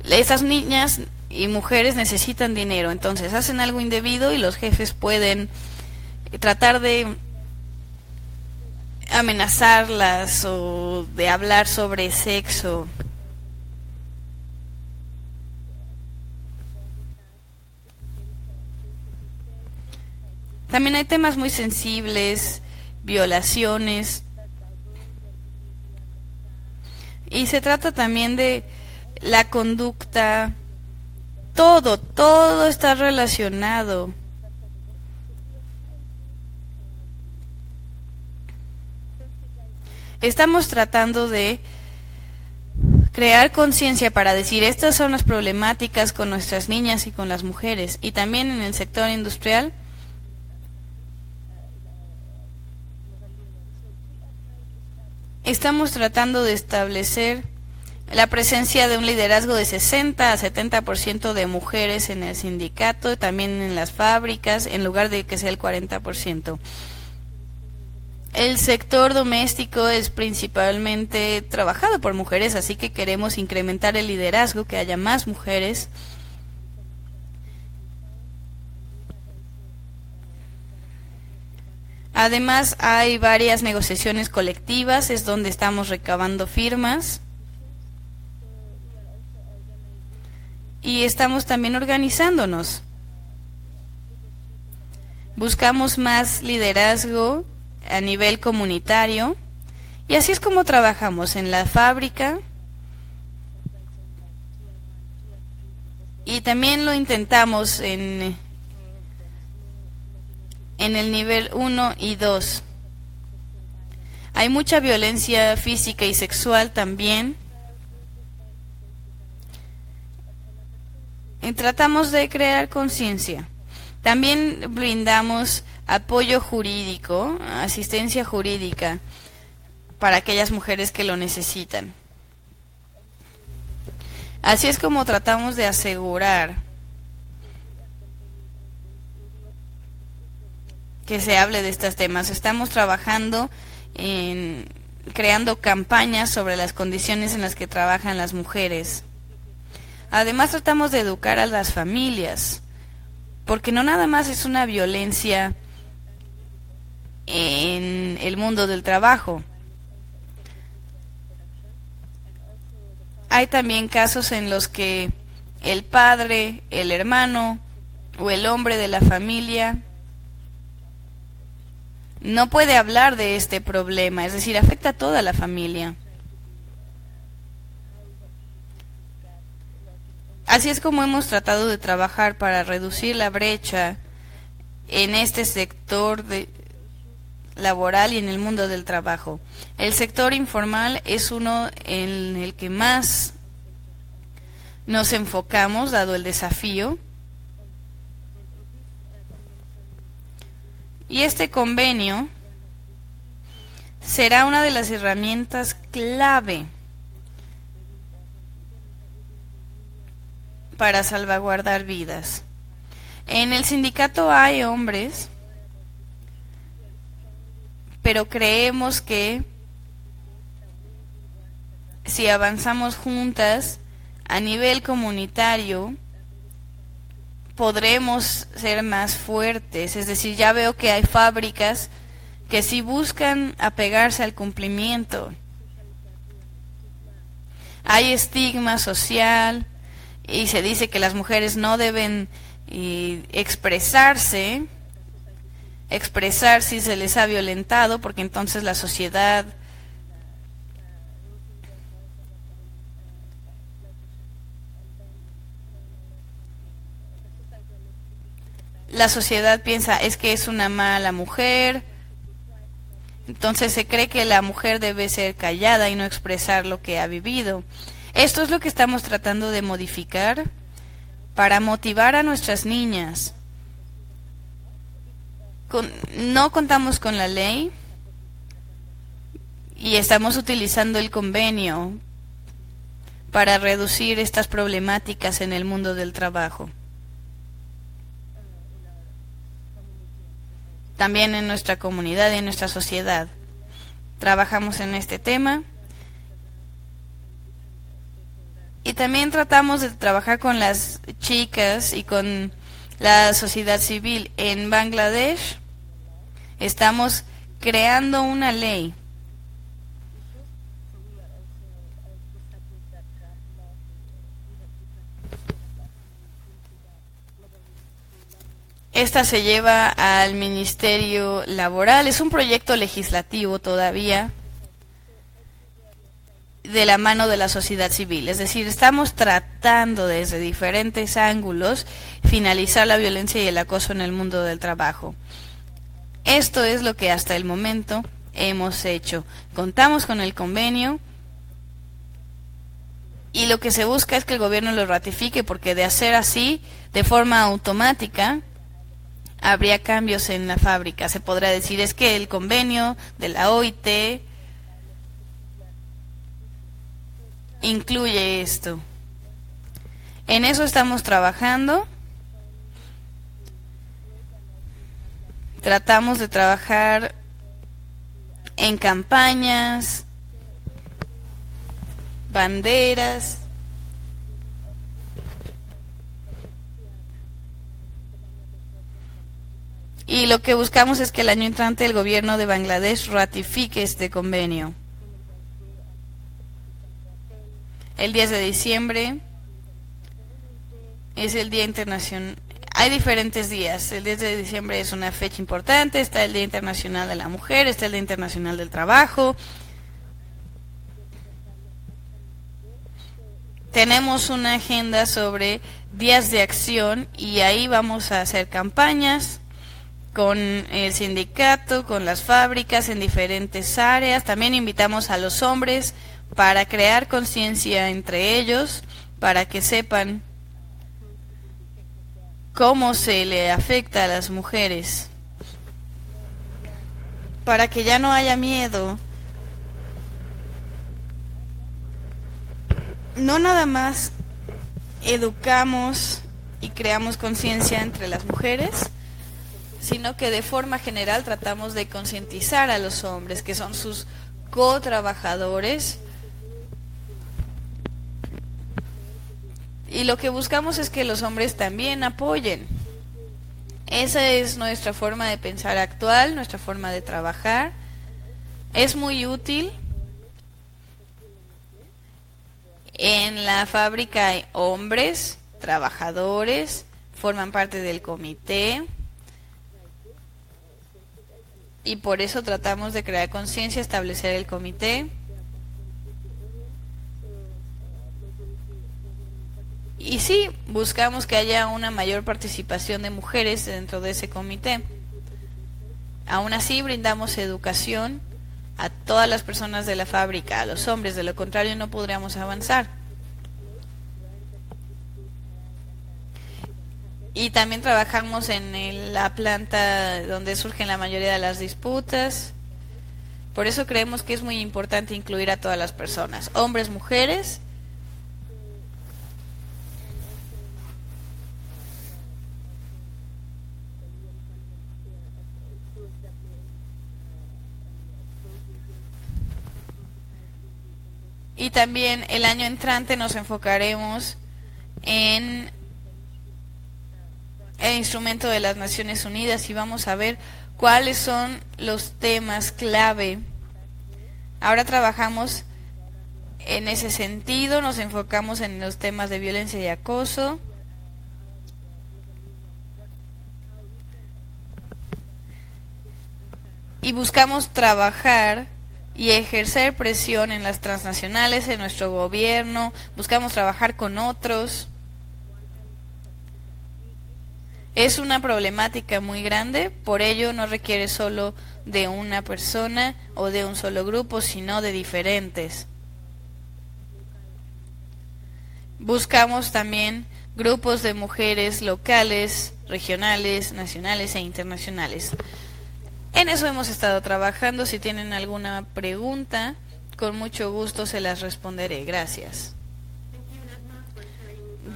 estas niñas y mujeres necesitan dinero, entonces hacen algo indebido y los jefes pueden tratar de amenazarlas o de hablar sobre sexo. También hay temas muy sensibles, violaciones. Y se trata también de la conducta. Todo está relacionado. Estamos tratando de crear conciencia para decir estas son las problemáticas con nuestras niñas y con las mujeres. Y también en el sector industrial. Estamos tratando de establecer la presencia de un liderazgo de 60 a 70% de mujeres en el sindicato, también en las fábricas, en lugar de que sea el 40%. El sector doméstico es principalmente trabajado por mujeres, así que queremos incrementar el liderazgo, que haya más mujeres. Además, hay varias negociaciones colectivas, es donde estamos recabando firmas. Y estamos también organizándonos. Buscamos más liderazgo a nivel comunitario. Y así es como trabajamos en la fábrica. Y también lo intentamos en el nivel 1 y 2. Hay mucha violencia física y sexual también. Y tratamos de crear conciencia. También brindamos apoyo jurídico, asistencia jurídica para aquellas mujeres que lo necesitan. Así es como tratamos de asegurar que se hable de estos temas. Estamos trabajando en creando campañas sobre las condiciones en las que trabajan las mujeres. Además tratamos de educar a las familias, porque no nada más es una violencia en el mundo del trabajo. Hay también casos en los que el padre, el hermano o el hombre de la familia no puede hablar de este problema, es decir, afecta a toda la familia. Así es como hemos tratado de trabajar para reducir la brecha en este sector laboral y en el mundo del trabajo. El sector informal es uno en el que más nos enfocamos, dado el desafío. Y este convenio será una de las herramientas clave para salvaguardar vidas. En el sindicato hay hombres, pero creemos que si avanzamos juntas a nivel comunitario, podremos ser más fuertes. Es decir, ya veo que hay fábricas que sí buscan apegarse al cumplimiento. Hay estigma social y se dice que las mujeres no deben expresar si se les ha violentado, porque entonces la sociedad la sociedad piensa es que es una mala mujer, entonces se cree que la mujer debe ser callada y no expresar lo que ha vivido. Esto es lo que estamos tratando de modificar para motivar a nuestras niñas. No contamos con la ley y estamos utilizando el convenio para reducir estas problemáticas en el mundo del trabajo. También en nuestra comunidad y en nuestra sociedad trabajamos en este tema. Y también tratamos de trabajar con las chicas y con la sociedad civil. En Bangladesh estamos creando una ley Esta se lleva al Ministerio Laboral. Es un proyecto legislativo todavía de la mano de la sociedad civil. Es decir, estamos tratando desde diferentes ángulos finalizar la violencia y el acoso en el mundo del trabajo. Esto es lo que hasta el momento hemos hecho. Contamos con el convenio y lo que se busca es que el gobierno lo ratifique, porque de hacer así, de forma automática, habría cambios en la fábrica. Se podrá decir, es que el convenio de la OIT incluye esto. En eso estamos trabajando. Tratamos de trabajar en campañas, banderas, y lo que buscamos es que el año entrante el gobierno de Bangladesh ratifique este convenio. El 10 de diciembre es el Día Internacional. Hay diferentes días. El 10 de diciembre es una fecha importante. Está el Día Internacional de la Mujer, está el Día Internacional del Trabajo. Tenemos una agenda sobre días de acción y ahí vamos a hacer campañas con el sindicato, con las fábricas en diferentes áreas. También invitamos a los hombres para crear conciencia entre ellos, para que sepan cómo se le afecta a las mujeres, para que ya no haya miedo. No nada más educamos y creamos conciencia entre las mujeres, sino que de forma general tratamos de concientizar a los hombres, que son sus cotrabajadores. Y lo que buscamos es que los hombres también apoyen. Esa es nuestra forma de pensar actual, nuestra forma de trabajar. Es muy útil. En la fábrica hay hombres, trabajadores, forman parte del comité. Y por eso tratamos de crear conciencia, establecer el comité. Y sí, buscamos que haya una mayor participación de mujeres dentro de ese comité. Aún así, brindamos educación a todas las personas de la fábrica, a los hombres, de lo contrario no podríamos avanzar. Y también trabajamos en la planta donde surgen la mayoría de las disputas. Por eso creemos que es muy importante incluir a todas las personas, hombres, mujeres. Y también el año entrante nos enfocaremos en el instrumento de las Naciones Unidas y vamos a ver cuáles son los temas clave. Ahora trabajamos en ese sentido, nos enfocamos en los temas de violencia y acoso. Y buscamos trabajar y ejercer presión en las transnacionales, en nuestro gobierno. Buscamos trabajar con otros. Es una problemática muy grande, por ello no requiere solo de una persona o de un solo grupo, sino de diferentes. Buscamos también grupos de mujeres locales, regionales, nacionales e internacionales. En eso hemos estado trabajando. Si tienen alguna pregunta, con mucho gusto se las responderé. Gracias.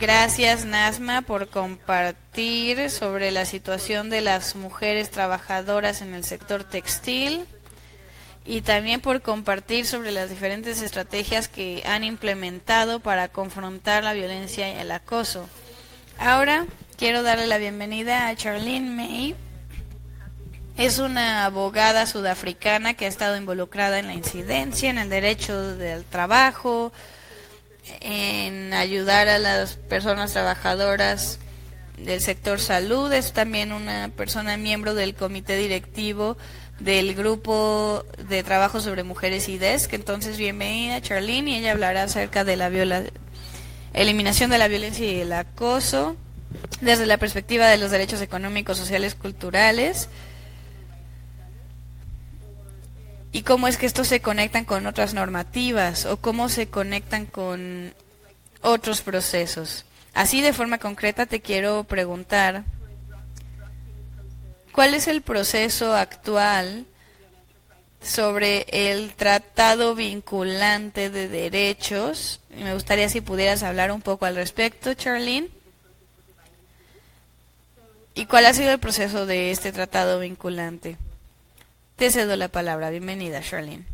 Gracias, Nazma, por compartir sobre la situación de las mujeres trabajadoras en el sector textil y también por compartir sobre las diferentes estrategias que han implementado para confrontar la violencia y el acoso. Ahora quiero darle la bienvenida a Charlene May. Es una abogada sudafricana que ha estado involucrada en la incidencia, en el derecho del trabajo, en ayudar a las personas trabajadoras del sector salud. Es también una persona miembro del comité directivo del grupo de trabajo sobre mujeres y DESC. Entonces, bienvenida Charlene, y ella hablará acerca de la eliminación de la violencia y el acoso desde la perspectiva de los derechos económicos, sociales, culturales, y cómo es que estos se conectan con otras normativas o cómo se conectan con otros procesos. Así, de forma concreta, te quiero preguntar, ¿cuál es el proceso actual sobre el tratado vinculante de derechos? Y me gustaría si pudieras hablar un poco al respecto, Charlene. ¿Y cuál ha sido el proceso de este tratado vinculante? Te cedo la palabra. Bienvenida, Charlene.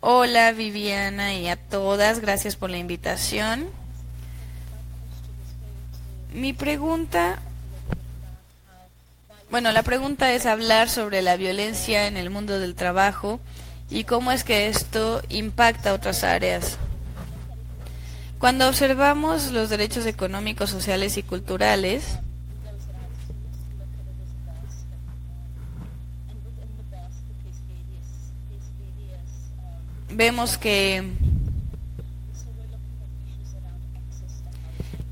Hola, Viviana, y a todas, gracias por la invitación. Mi pregunta... la pregunta es hablar sobre la violencia en el mundo del trabajo y cómo es que esto impacta otras áreas. Cuando observamos los derechos económicos, sociales y culturales, vemos que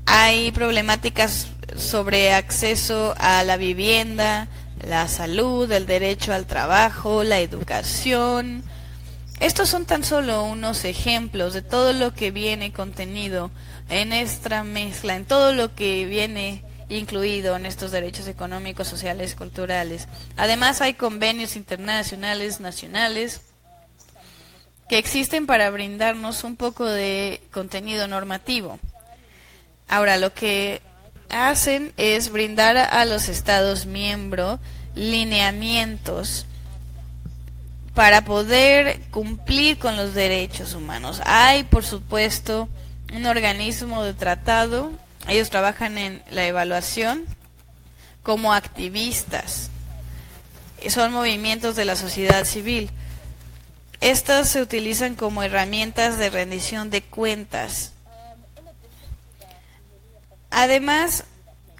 hay problemáticas sobre acceso a la vivienda, la salud, el derecho al trabajo, la educación. Estos son tan solo unos ejemplos de todo lo que viene contenido en esta mezcla, en todo lo que viene incluido en estos derechos económicos, sociales, culturales. Además, hay convenios internacionales, nacionales, que existen para brindarnos un poco de contenido normativo. Ahora, lo que hacen es brindar a los Estados miembros lineamientos para poder cumplir con los derechos humanos. Hay, por supuesto, un organismo de tratado. Ellos trabajan en la evaluación como activistas. Son movimientos de la sociedad civil. Estas se utilizan como herramientas de rendición de cuentas. Además,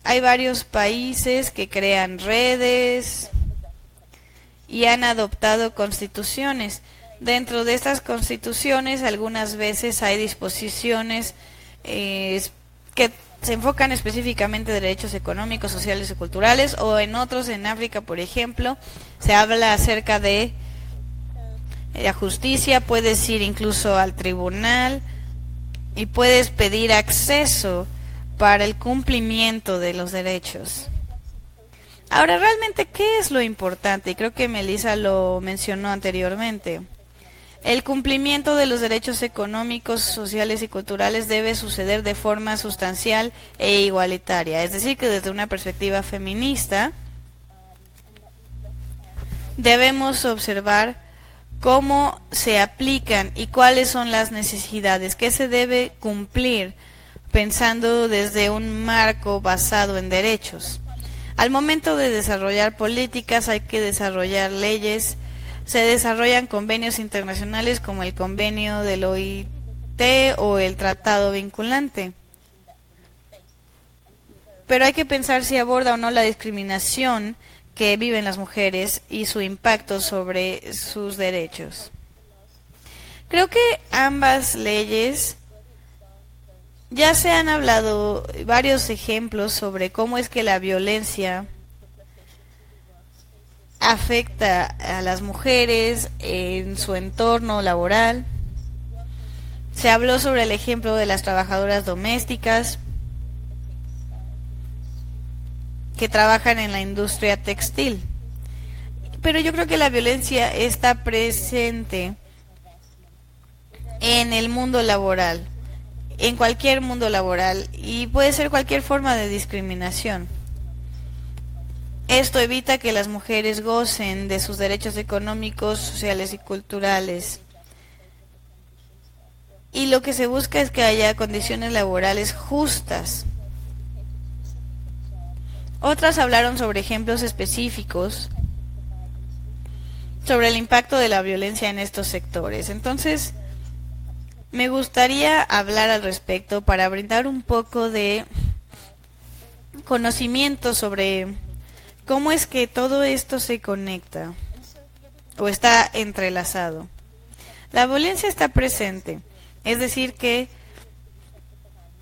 hay varios países que crean redes y han adoptado constituciones. Dentro de estas constituciones, algunas veces hay disposiciones que se enfocan específicamente en derechos económicos, sociales y culturales, o en otros, en África, por ejemplo, se habla acerca de la justicia. Puedes ir incluso al tribunal y puedes pedir acceso para el cumplimiento de los derechos. Ahora, realmente, ¿qué es lo importante? Y creo que Melissa lo mencionó anteriormente. El cumplimiento de los derechos económicos, sociales y culturales debe suceder de forma sustancial e igualitaria. Es decir, que desde una perspectiva feminista debemos observar cómo se aplican y cuáles son las necesidades, qué se debe cumplir, pensando desde un marco basado en derechos. Al momento de desarrollar políticas hay que desarrollar leyes. Se desarrollan convenios internacionales como el convenio del OIT o el tratado vinculante. Pero hay que pensar si aborda o no la discriminación que viven las mujeres y su impacto sobre sus derechos. Creo que ambas leyes Ya se han hablado varios ejemplos sobre cómo es que la violencia afecta a las mujeres en su entorno laboral. Se habló sobre el ejemplo de las trabajadoras domésticas que trabajan en la industria textil. Pero yo creo que la violencia está presente en el mundo laboral, en cualquier mundo laboral, y puede ser cualquier forma de discriminación. Esto evita que las mujeres gocen de sus derechos económicos, sociales y culturales. Y lo que se busca es que haya condiciones laborales justas. Otras hablaron sobre ejemplos específicos sobre el impacto de la violencia en estos sectores. Entonces, me gustaría hablar al respecto para brindar un poco de conocimiento sobre cómo es que todo esto se conecta o está entrelazado. La violencia está presente, es decir que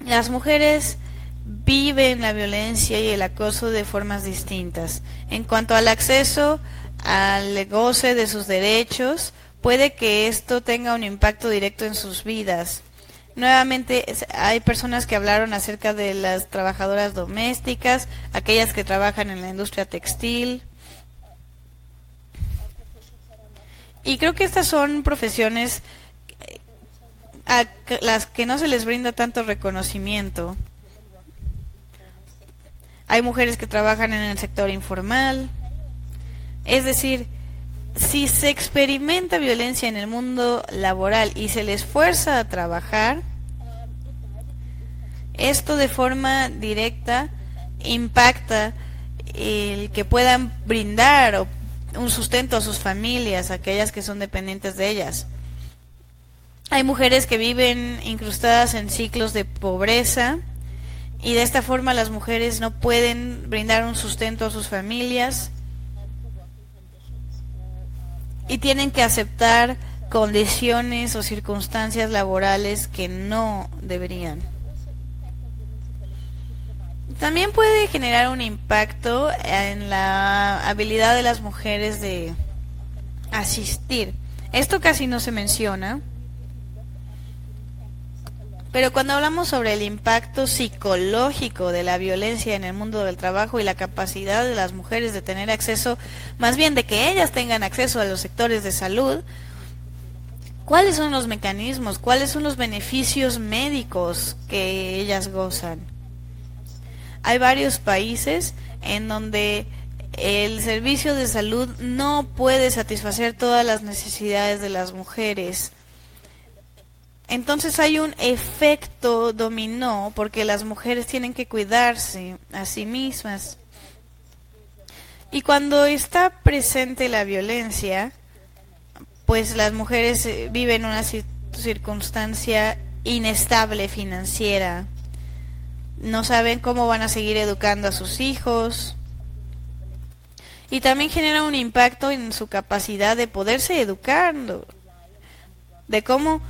las mujeres viven la violencia y el acoso de formas distintas. En cuanto al acceso al goce de sus derechos, puede que esto tenga un impacto directo en sus vidas. Nuevamente hay personas que hablaron acerca de las trabajadoras domésticas, aquellas que trabajan en la industria textil. Y creo que estas son profesiones a las que no se les brinda tanto reconocimiento. Hay mujeres que trabajan en el sector informal. Es decir, si se experimenta violencia en el mundo laboral y se les fuerza a trabajar, esto de forma directa impacta el que puedan brindar un sustento a sus familias, aquellas que son dependientes de ellas. Hay mujeres que viven incrustadas en ciclos de pobreza y de esta forma las mujeres no pueden brindar un sustento a sus familias y tienen que aceptar condiciones o circunstancias laborales que no deberían. También puede generar un impacto en la habilidad de las mujeres de asistir. Esto casi no se menciona, pero cuando hablamos sobre el impacto psicológico de la violencia en el mundo del trabajo y la capacidad de las mujeres de tener acceso, más bien de que ellas tengan acceso a los sectores de salud, ¿cuáles son los mecanismos? ¿Cuáles son los beneficios médicos que ellas gozan? Hay varios países en donde el servicio de salud no puede satisfacer todas las necesidades de las mujeres. Entonces hay un efecto dominó porque las mujeres tienen que cuidarse a sí mismas. Y cuando está presente la violencia, pues las mujeres viven una circunstancia inestable financiera. No saben cómo van a seguir educando a sus hijos. Y también genera un impacto en su capacidad de poderse educar, de cómo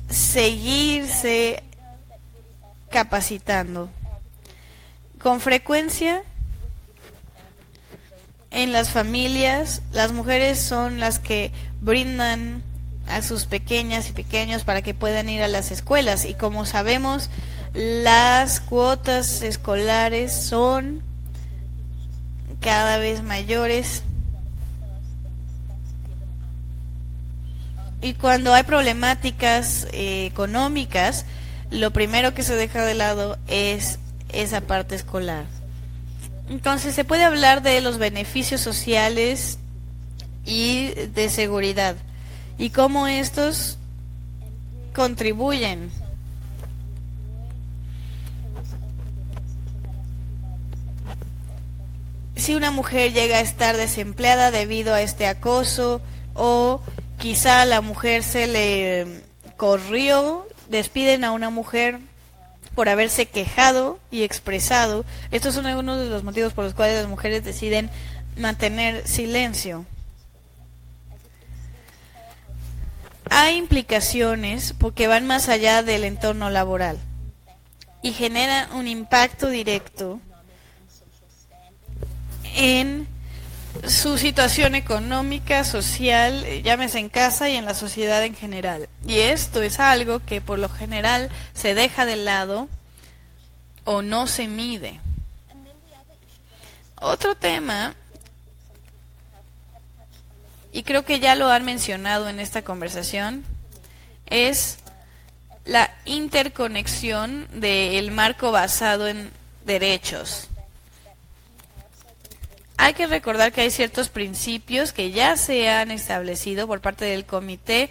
seguirse capacitando. Con frecuencia en las familias las mujeres son las que brindan a sus pequeñas y pequeños para que puedan ir a las escuelas, y como sabemos las cuotas escolares son cada vez mayores. Y cuando hay problemáticas económicas, lo primero que se deja de lado es esa parte escolar. Entonces se puede hablar de los beneficios sociales y de seguridad y cómo estos contribuyen. Si una mujer llega a estar desempleada debido a este acoso, o quizá la mujer se le corrió, despiden a una mujer por haberse quejado y expresado. Estos son algunos de los motivos por los cuales las mujeres deciden mantener silencio. hay implicaciones porque van más allá del entorno laboral y generan un impacto directo en su situación económica, social, llámese en casa y en la sociedad en general. Y esto es algo que por lo general se deja de lado o no se mide. Otro tema, y creo que ya lo han mencionado en esta conversación, es la interconexión del marco basado en derechos. Hay que recordar que hay ciertos principios que ya se han establecido por parte del comité.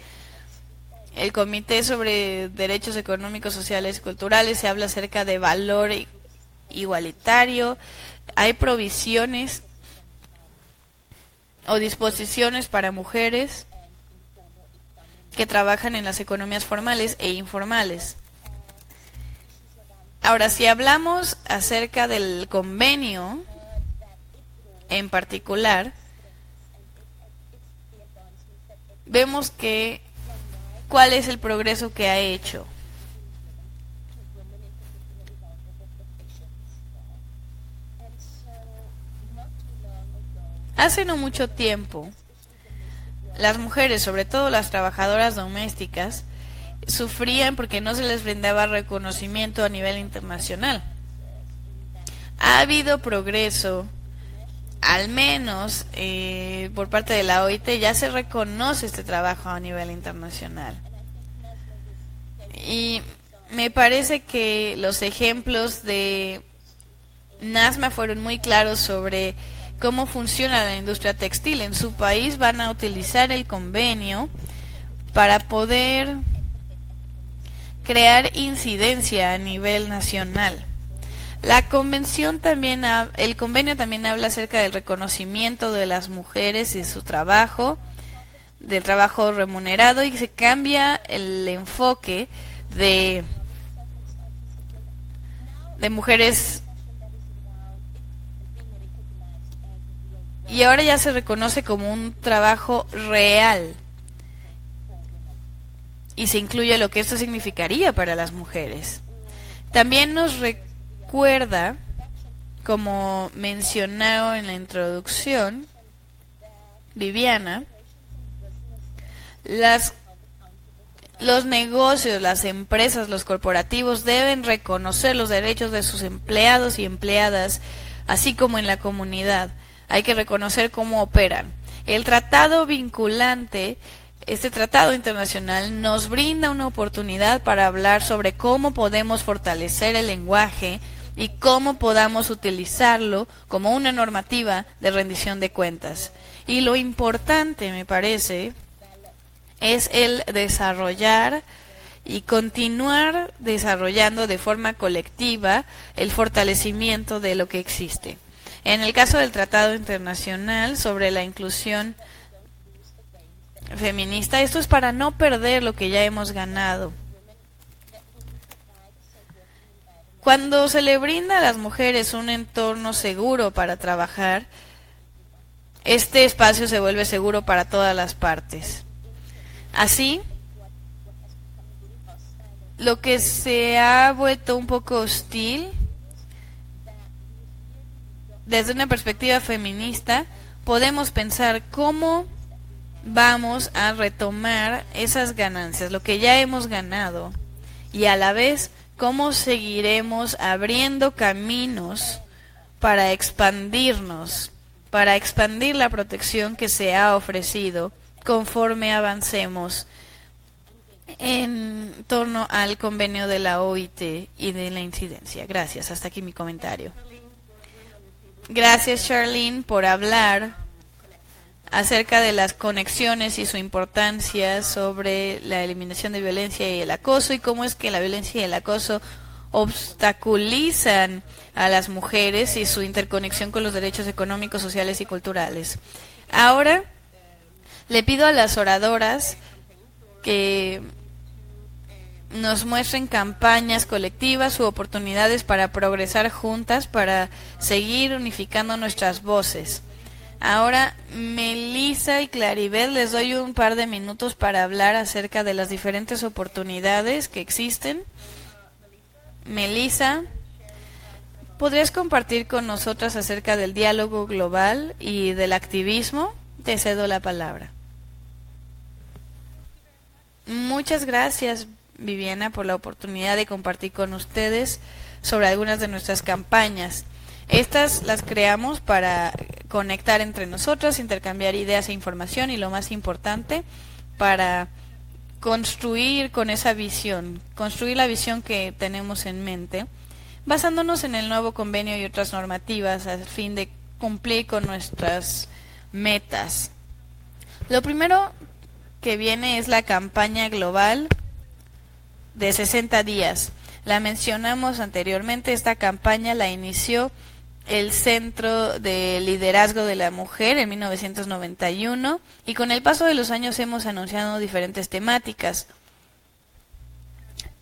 El Comité sobre Derechos Económicos, Sociales y Culturales. Se habla acerca de valor igualitario. Hay provisiones o disposiciones para mujeres que trabajan en las economías formales e informales. Ahora, si hablamos acerca del convenio en particular, vemos que cuál es el progreso que ha hecho. Hace no mucho tiempo, las mujeres, sobre todo las trabajadoras domésticas, sufrían porque no se les brindaba reconocimiento a nivel internacional. Ha habido progreso. Al menos por parte de la OIT ya se reconoce este trabajo a nivel internacional. Y me parece que los ejemplos de NASMA fueron muy claros sobre cómo funciona la industria textil. En su país van a utilizar el convenio para poder crear incidencia a nivel nacional. La convención también, el convenio también habla acerca del reconocimiento de las mujeres y su trabajo, del trabajo remunerado, y se cambia el enfoque de mujeres, y ahora ya se reconoce como un trabajo real y se incluye lo que esto significaría para las mujeres. También nos recuerda, como mencionado en la introducción, Viviana, los negocios, las empresas, los corporativos deben reconocer los derechos de sus empleados y empleadas, así como en la comunidad. Hay que reconocer cómo operan. El tratado vinculante, este tratado internacional, nos brinda una oportunidad para hablar sobre cómo podemos fortalecer el lenguaje y cómo podamos utilizarlo como una normativa de rendición de cuentas. Y lo importante, me parece, es el desarrollar y continuar desarrollando de forma colectiva el fortalecimiento de lo que existe. En el caso del Tratado Internacional sobre la Inclusión Feminista, esto es para no perder lo que ya hemos ganado. Cuando se le brinda a las mujeres un entorno seguro para trabajar, este espacio se vuelve seguro para todas las partes. Así, lo que se ha vuelto un poco hostil, desde una perspectiva feminista, podemos pensar cómo vamos a retomar esas ganancias, lo que ya hemos ganado, y a la vez cómo seguiremos abriendo caminos para expandirnos, para expandir la protección que se ha ofrecido conforme avancemos en torno al convenio de la OIT y de la incidencia. Gracias, hasta aquí mi comentario. Gracias, Charlene, por hablar acerca de las conexiones y su importancia sobre la eliminación de violencia y el acoso, y cómo es que la violencia y el acoso obstaculizan a las mujeres y su interconexión con los derechos económicos, sociales y culturales. Ahora le pido a las oradoras que nos muestren campañas colectivas u oportunidades para progresar juntas, para seguir unificando nuestras voces. Ahora, Melissa y Claribel, les doy un par de minutos para hablar acerca de las diferentes oportunidades que existen. Melissa, ¿podrías compartir con nosotras acerca del diálogo global y del activismo? Te cedo la palabra. Muchas gracias, Viviana, por la oportunidad de compartir con ustedes sobre algunas de nuestras campañas. Estas las creamos para conectar entre nosotros, intercambiar ideas e información y, lo más importante, para construir con esa visión, construir la visión que tenemos en mente, basándonos en el nuevo convenio y otras normativas a fin de cumplir con nuestras metas. Lo primero que viene es la campaña global de 60 días. La mencionamos anteriormente. Esta campaña la inició el Centro de Liderazgo de la Mujer en 1991 y con el paso de los años hemos anunciado diferentes temáticas.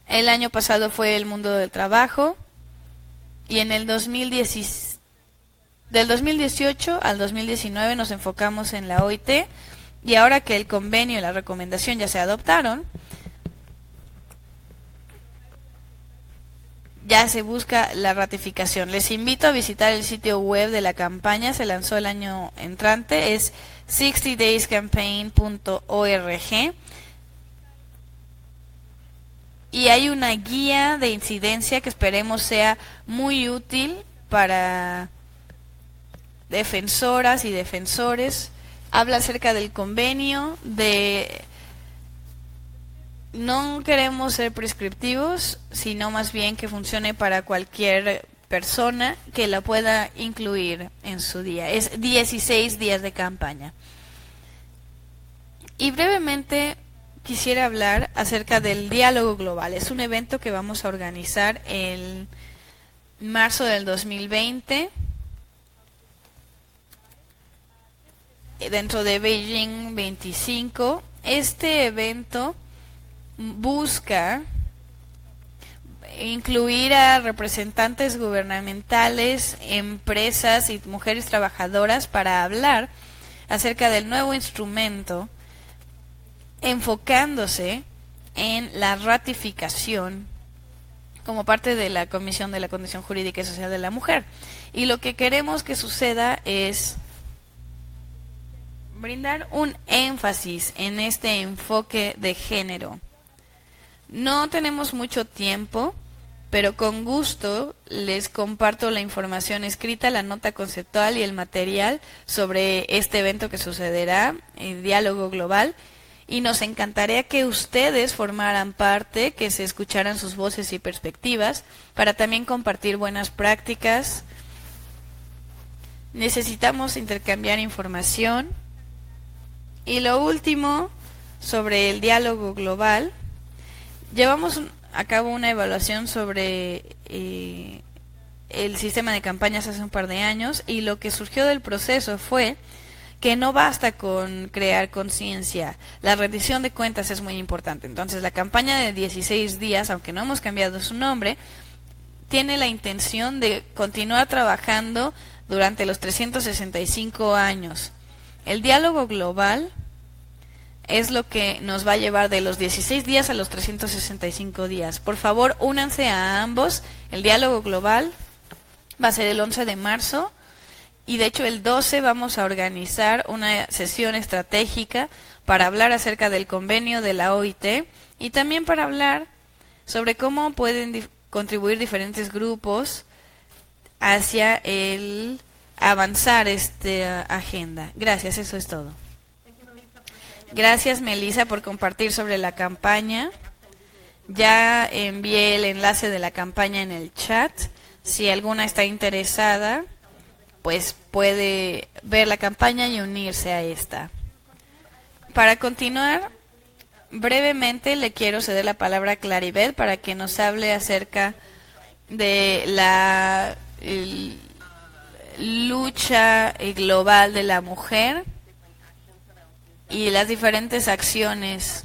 El año pasado fue el mundo del trabajo y en el del 2018 al 2019 nos enfocamos en la OIT, y ahora que el convenio y la recomendación ya se adoptaron, ya se busca la ratificación. Les invito a visitar el sitio web de la campaña. Se lanzó el año entrante, es 60dayscampaign.org, y hay una guía de incidencia que esperemos sea muy útil para defensoras y defensores. Habla acerca del convenio, no queremos ser prescriptivos, sino más bien que funcione para cualquier persona que la pueda incluir en su día. Es 16 días de campaña. Y brevemente quisiera hablar acerca del diálogo global. Es un evento que vamos a organizar en marzo del 2020 dentro de Beijing 25. Este evento busca incluir a representantes gubernamentales, empresas y mujeres trabajadoras para hablar acerca del nuevo instrumento, enfocándose en la ratificación como parte de la Comisión de la Condición Jurídica y Social de la Mujer. Y lo que queremos que suceda es brindar un énfasis en este enfoque de género. No tenemos mucho tiempo, pero con gusto les comparto la información escrita, la nota conceptual y el material sobre este evento que sucederá, el diálogo global, y nos encantaría que ustedes formaran parte, que se escucharan sus voces y perspectivas, para también compartir buenas prácticas. Necesitamos intercambiar información. Y lo último, sobre el diálogo global, llevamos a cabo una evaluación sobre el sistema de campañas hace un par de años, y lo que surgió del proceso fue que no basta con crear conciencia, la rendición de cuentas es muy importante. Entonces la campaña de 16 días, aunque no hemos cambiado su nombre, tiene la intención de continuar trabajando durante los 365 años. El diálogo global es lo que nos va a llevar de los 16 días a los 365 días. Por favor, únanse a ambos. El diálogo global va a ser el 11 de marzo y de hecho el 12 vamos a organizar una sesión estratégica para hablar acerca del convenio de la OIT y también para hablar sobre cómo pueden contribuir diferentes grupos hacia el avanzar esta agenda. Gracias, eso es todo. Gracias, Melissa, por compartir sobre la campaña. Ya envié el enlace de la campaña en el chat. Si alguna está interesada, pues puede ver la campaña y unirse a esta. Para continuar, brevemente le quiero ceder la palabra a Claribel para que nos hable acerca de la lucha global de la mujer y las diferentes acciones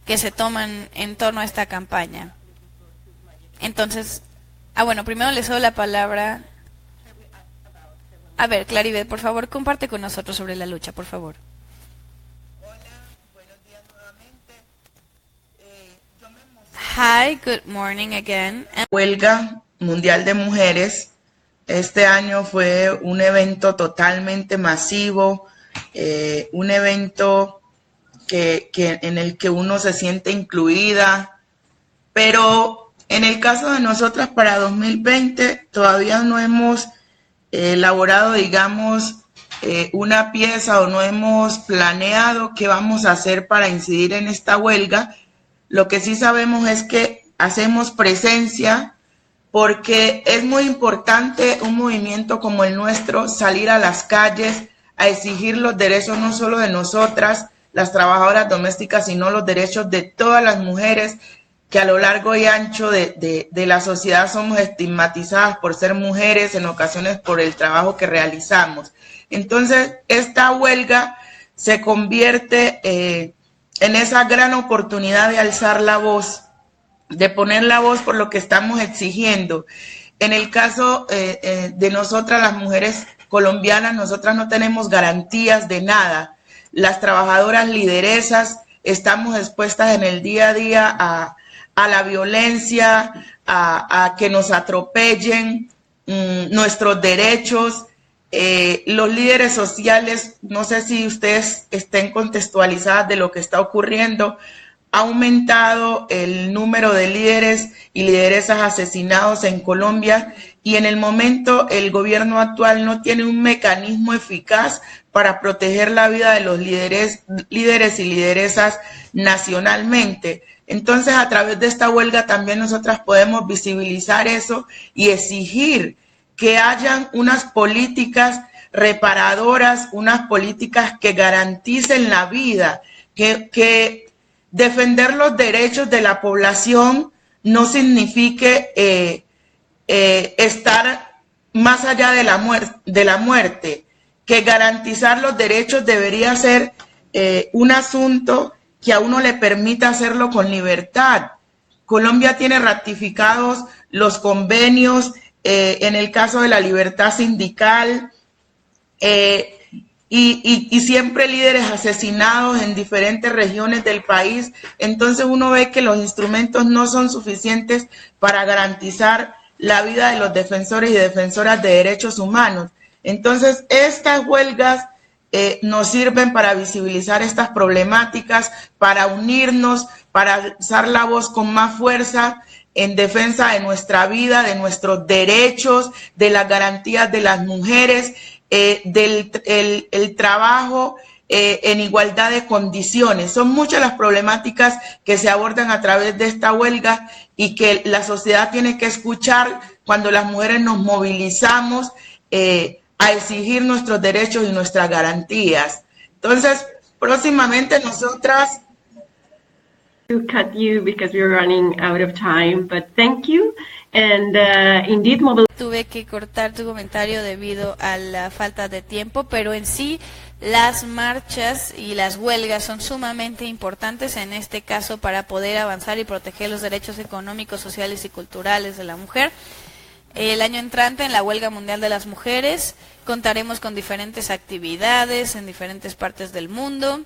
que se toman en torno a esta campaña. Entonces, bueno, primero le cedo la palabra A ver, Claribet, por favor, comparte con nosotros sobre la lucha, por favor. Hi, good morning again. Huelga Mundial de Mujeres. Este año fue un evento totalmente masivo, un evento en el que uno se siente incluida, pero en el caso de nosotras para 2020 todavía no hemos elaborado, digamos, una pieza o no hemos planeado qué vamos a hacer para incidir en esta huelga. Lo que sí sabemos es que hacemos presencia porque es muy importante un movimiento como el nuestro salir a las calles a exigir los derechos no solo de nosotras, las trabajadoras domésticas, sino los derechos de todas las mujeres que a lo largo y ancho de la sociedad somos estigmatizadas por ser mujeres, en ocasiones por el trabajo que realizamos. Entonces, esta huelga se convierte en esa gran oportunidad de alzar la voz, de poner la voz por lo que estamos exigiendo. En el caso de nosotras, las mujeres colombianas, nosotras no tenemos garantías de nada. Las trabajadoras lideresas estamos expuestas en el día a día a la violencia, a que nos atropellen nuestros derechos. Los líderes sociales, no sé si ustedes estén contextualizadas de lo que está ocurriendo, ha aumentado el número de líderes y lideresas asesinados en Colombia y en el momento el gobierno actual no tiene un mecanismo eficaz para proteger la vida de los líderes y lideresas nacionalmente. Entonces, a través de esta huelga también nosotras podemos visibilizar eso y exigir que hayan unas políticas reparadoras, unas políticas que garanticen la vida, que defender los derechos de la población no signifique estar más allá de la muerte, que garantizar los derechos debería ser un asunto que a uno le permita hacerlo con libertad. Colombia tiene ratificados los convenios en el caso de la libertad sindical, y siempre líderes asesinados en diferentes regiones del país. Entonces uno ve que los instrumentos no son suficientes para garantizar la vida de los defensores y defensoras de derechos humanos. Entonces estas huelgas nos sirven para visibilizar estas problemáticas, para unirnos, para alzar la voz con más fuerza en defensa de nuestra vida, de nuestros derechos, de las garantías de las mujeres, del trabajo en igualdad de condiciones. Son muchas las problemáticas que se abordan a través de esta huelga y que la sociedad tiene que escuchar cuando las mujeres nos movilizamos a exigir nuestros derechos y nuestras garantías. Entonces, próximamente nosotras... To cut you because we're running out of time, but thank you. And indeed, tuve que cortar tu comentario debido a la falta de tiempo, pero en sí las marchas y las huelgas son sumamente importantes en este caso para poder avanzar y proteger los derechos económicos, sociales y culturales de la mujer. El año entrante, en la Huelga Mundial de las Mujeres, contaremos con diferentes actividades en diferentes partes del mundo.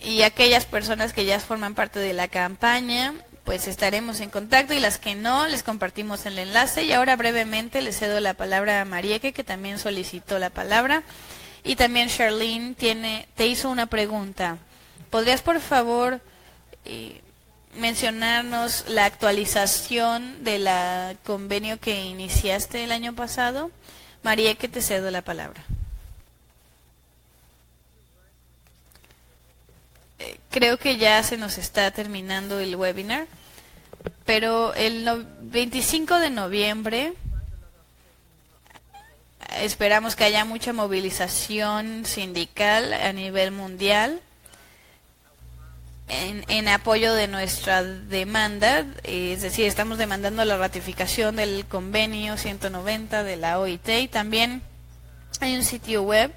Y aquellas personas que ya forman parte de la campaña, pues estaremos en contacto, y las que no, les compartimos el enlace. Y ahora brevemente le cedo la palabra a Marieke, que también solicitó la palabra. Y también Charlene te hizo una pregunta. ¿Podrías, por favor, mencionarnos la actualización del convenio que iniciaste el año pasado? Marieke, te cedo la palabra. Creo que ya se nos está terminando el webinar, pero el 25 de noviembre esperamos que haya mucha movilización sindical a nivel mundial en apoyo de nuestra demanda, es decir, estamos demandando la ratificación del convenio 190 de la OIT, y también hay un sitio web,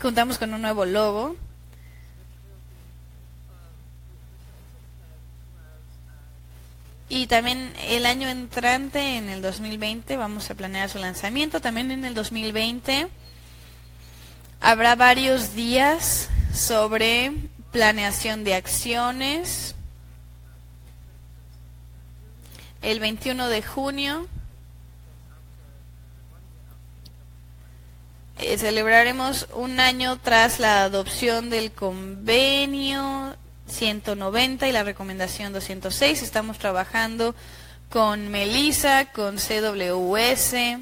contamos con un nuevo logo. Y también el año entrante, en el 2020, vamos a planear su lanzamiento. También en el 2020 habrá varios días sobre planeación de acciones. El 21 de junio celebraremos un año tras la adopción del convenio 190 y la recomendación 206. Estamos trabajando con Melissa, con CWS,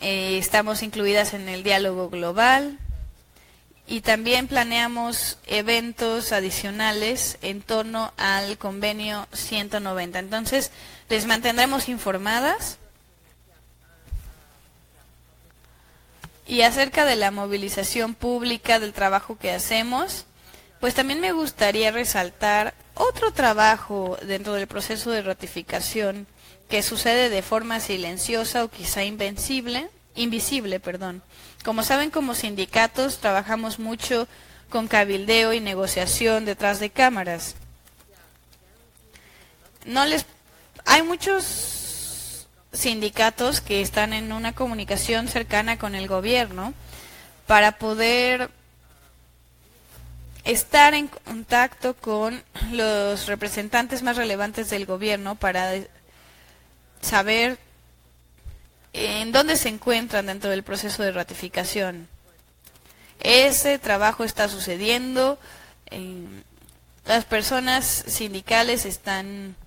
estamos incluidas en el diálogo global y también planeamos eventos adicionales en torno al convenio 190. Entonces, les mantendremos informadas. Y acerca de la movilización pública, del trabajo que hacemos, pues también me gustaría resaltar otro trabajo dentro del proceso de ratificación que sucede de forma silenciosa o quizá invisible. Como saben, como sindicatos trabajamos mucho con cabildeo y negociación detrás de cámaras. Hay muchos sindicatos que están en una comunicación cercana con el gobierno para poder estar en contacto con los representantes más relevantes del gobierno para saber en dónde se encuentran dentro del proceso de ratificación. Ese trabajo está sucediendo, las personas sindicales están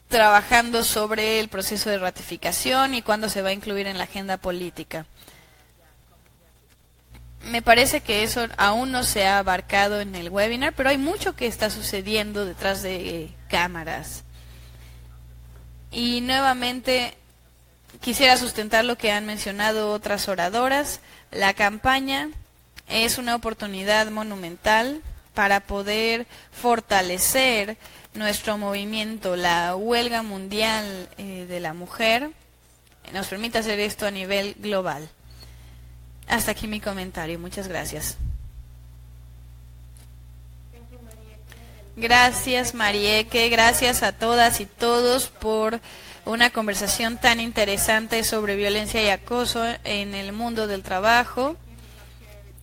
trabajando sobre el proceso de ratificación y cuándo se va a incluir en la agenda política. Me parece que eso aún no se ha abarcado en el webinar, pero hay mucho que está sucediendo detrás de cámaras. Y nuevamente quisiera sustentar lo que han mencionado otras oradoras. La campaña es una oportunidad monumental para poder fortalecer nuestro movimiento. La huelga mundial de la mujer nos permite hacer esto a nivel global. Hasta aquí mi comentario. Muchas gracias. Gracias, Marieke. Gracias a todas y todos por una conversación tan interesante sobre violencia y acoso en el mundo del trabajo.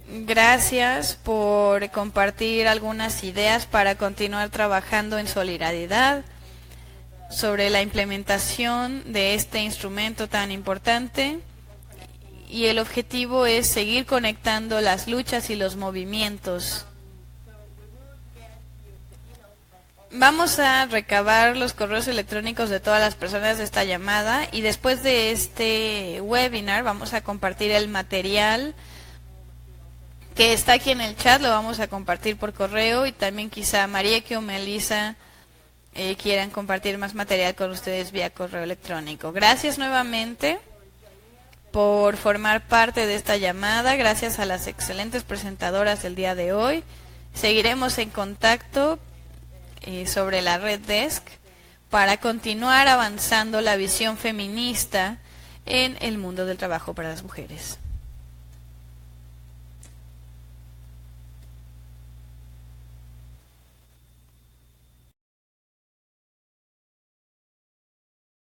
Gracias por compartir algunas ideas para continuar trabajando en solidaridad sobre la implementación de este instrumento tan importante. Y el objetivo es seguir conectando las luchas y los movimientos. Vamos a recabar los correos electrónicos de todas las personas de esta llamada y después de este webinar vamos a compartir el material que está aquí en el chat, lo vamos a compartir por correo y también quizá Marieke o Melissa quieran compartir más material con ustedes vía correo electrónico. Gracias nuevamente por formar parte de esta llamada. Gracias a las excelentes presentadoras del día de hoy. Seguiremos en contacto sobre la Red Desk para continuar avanzando la visión feminista en el mundo del trabajo para las mujeres.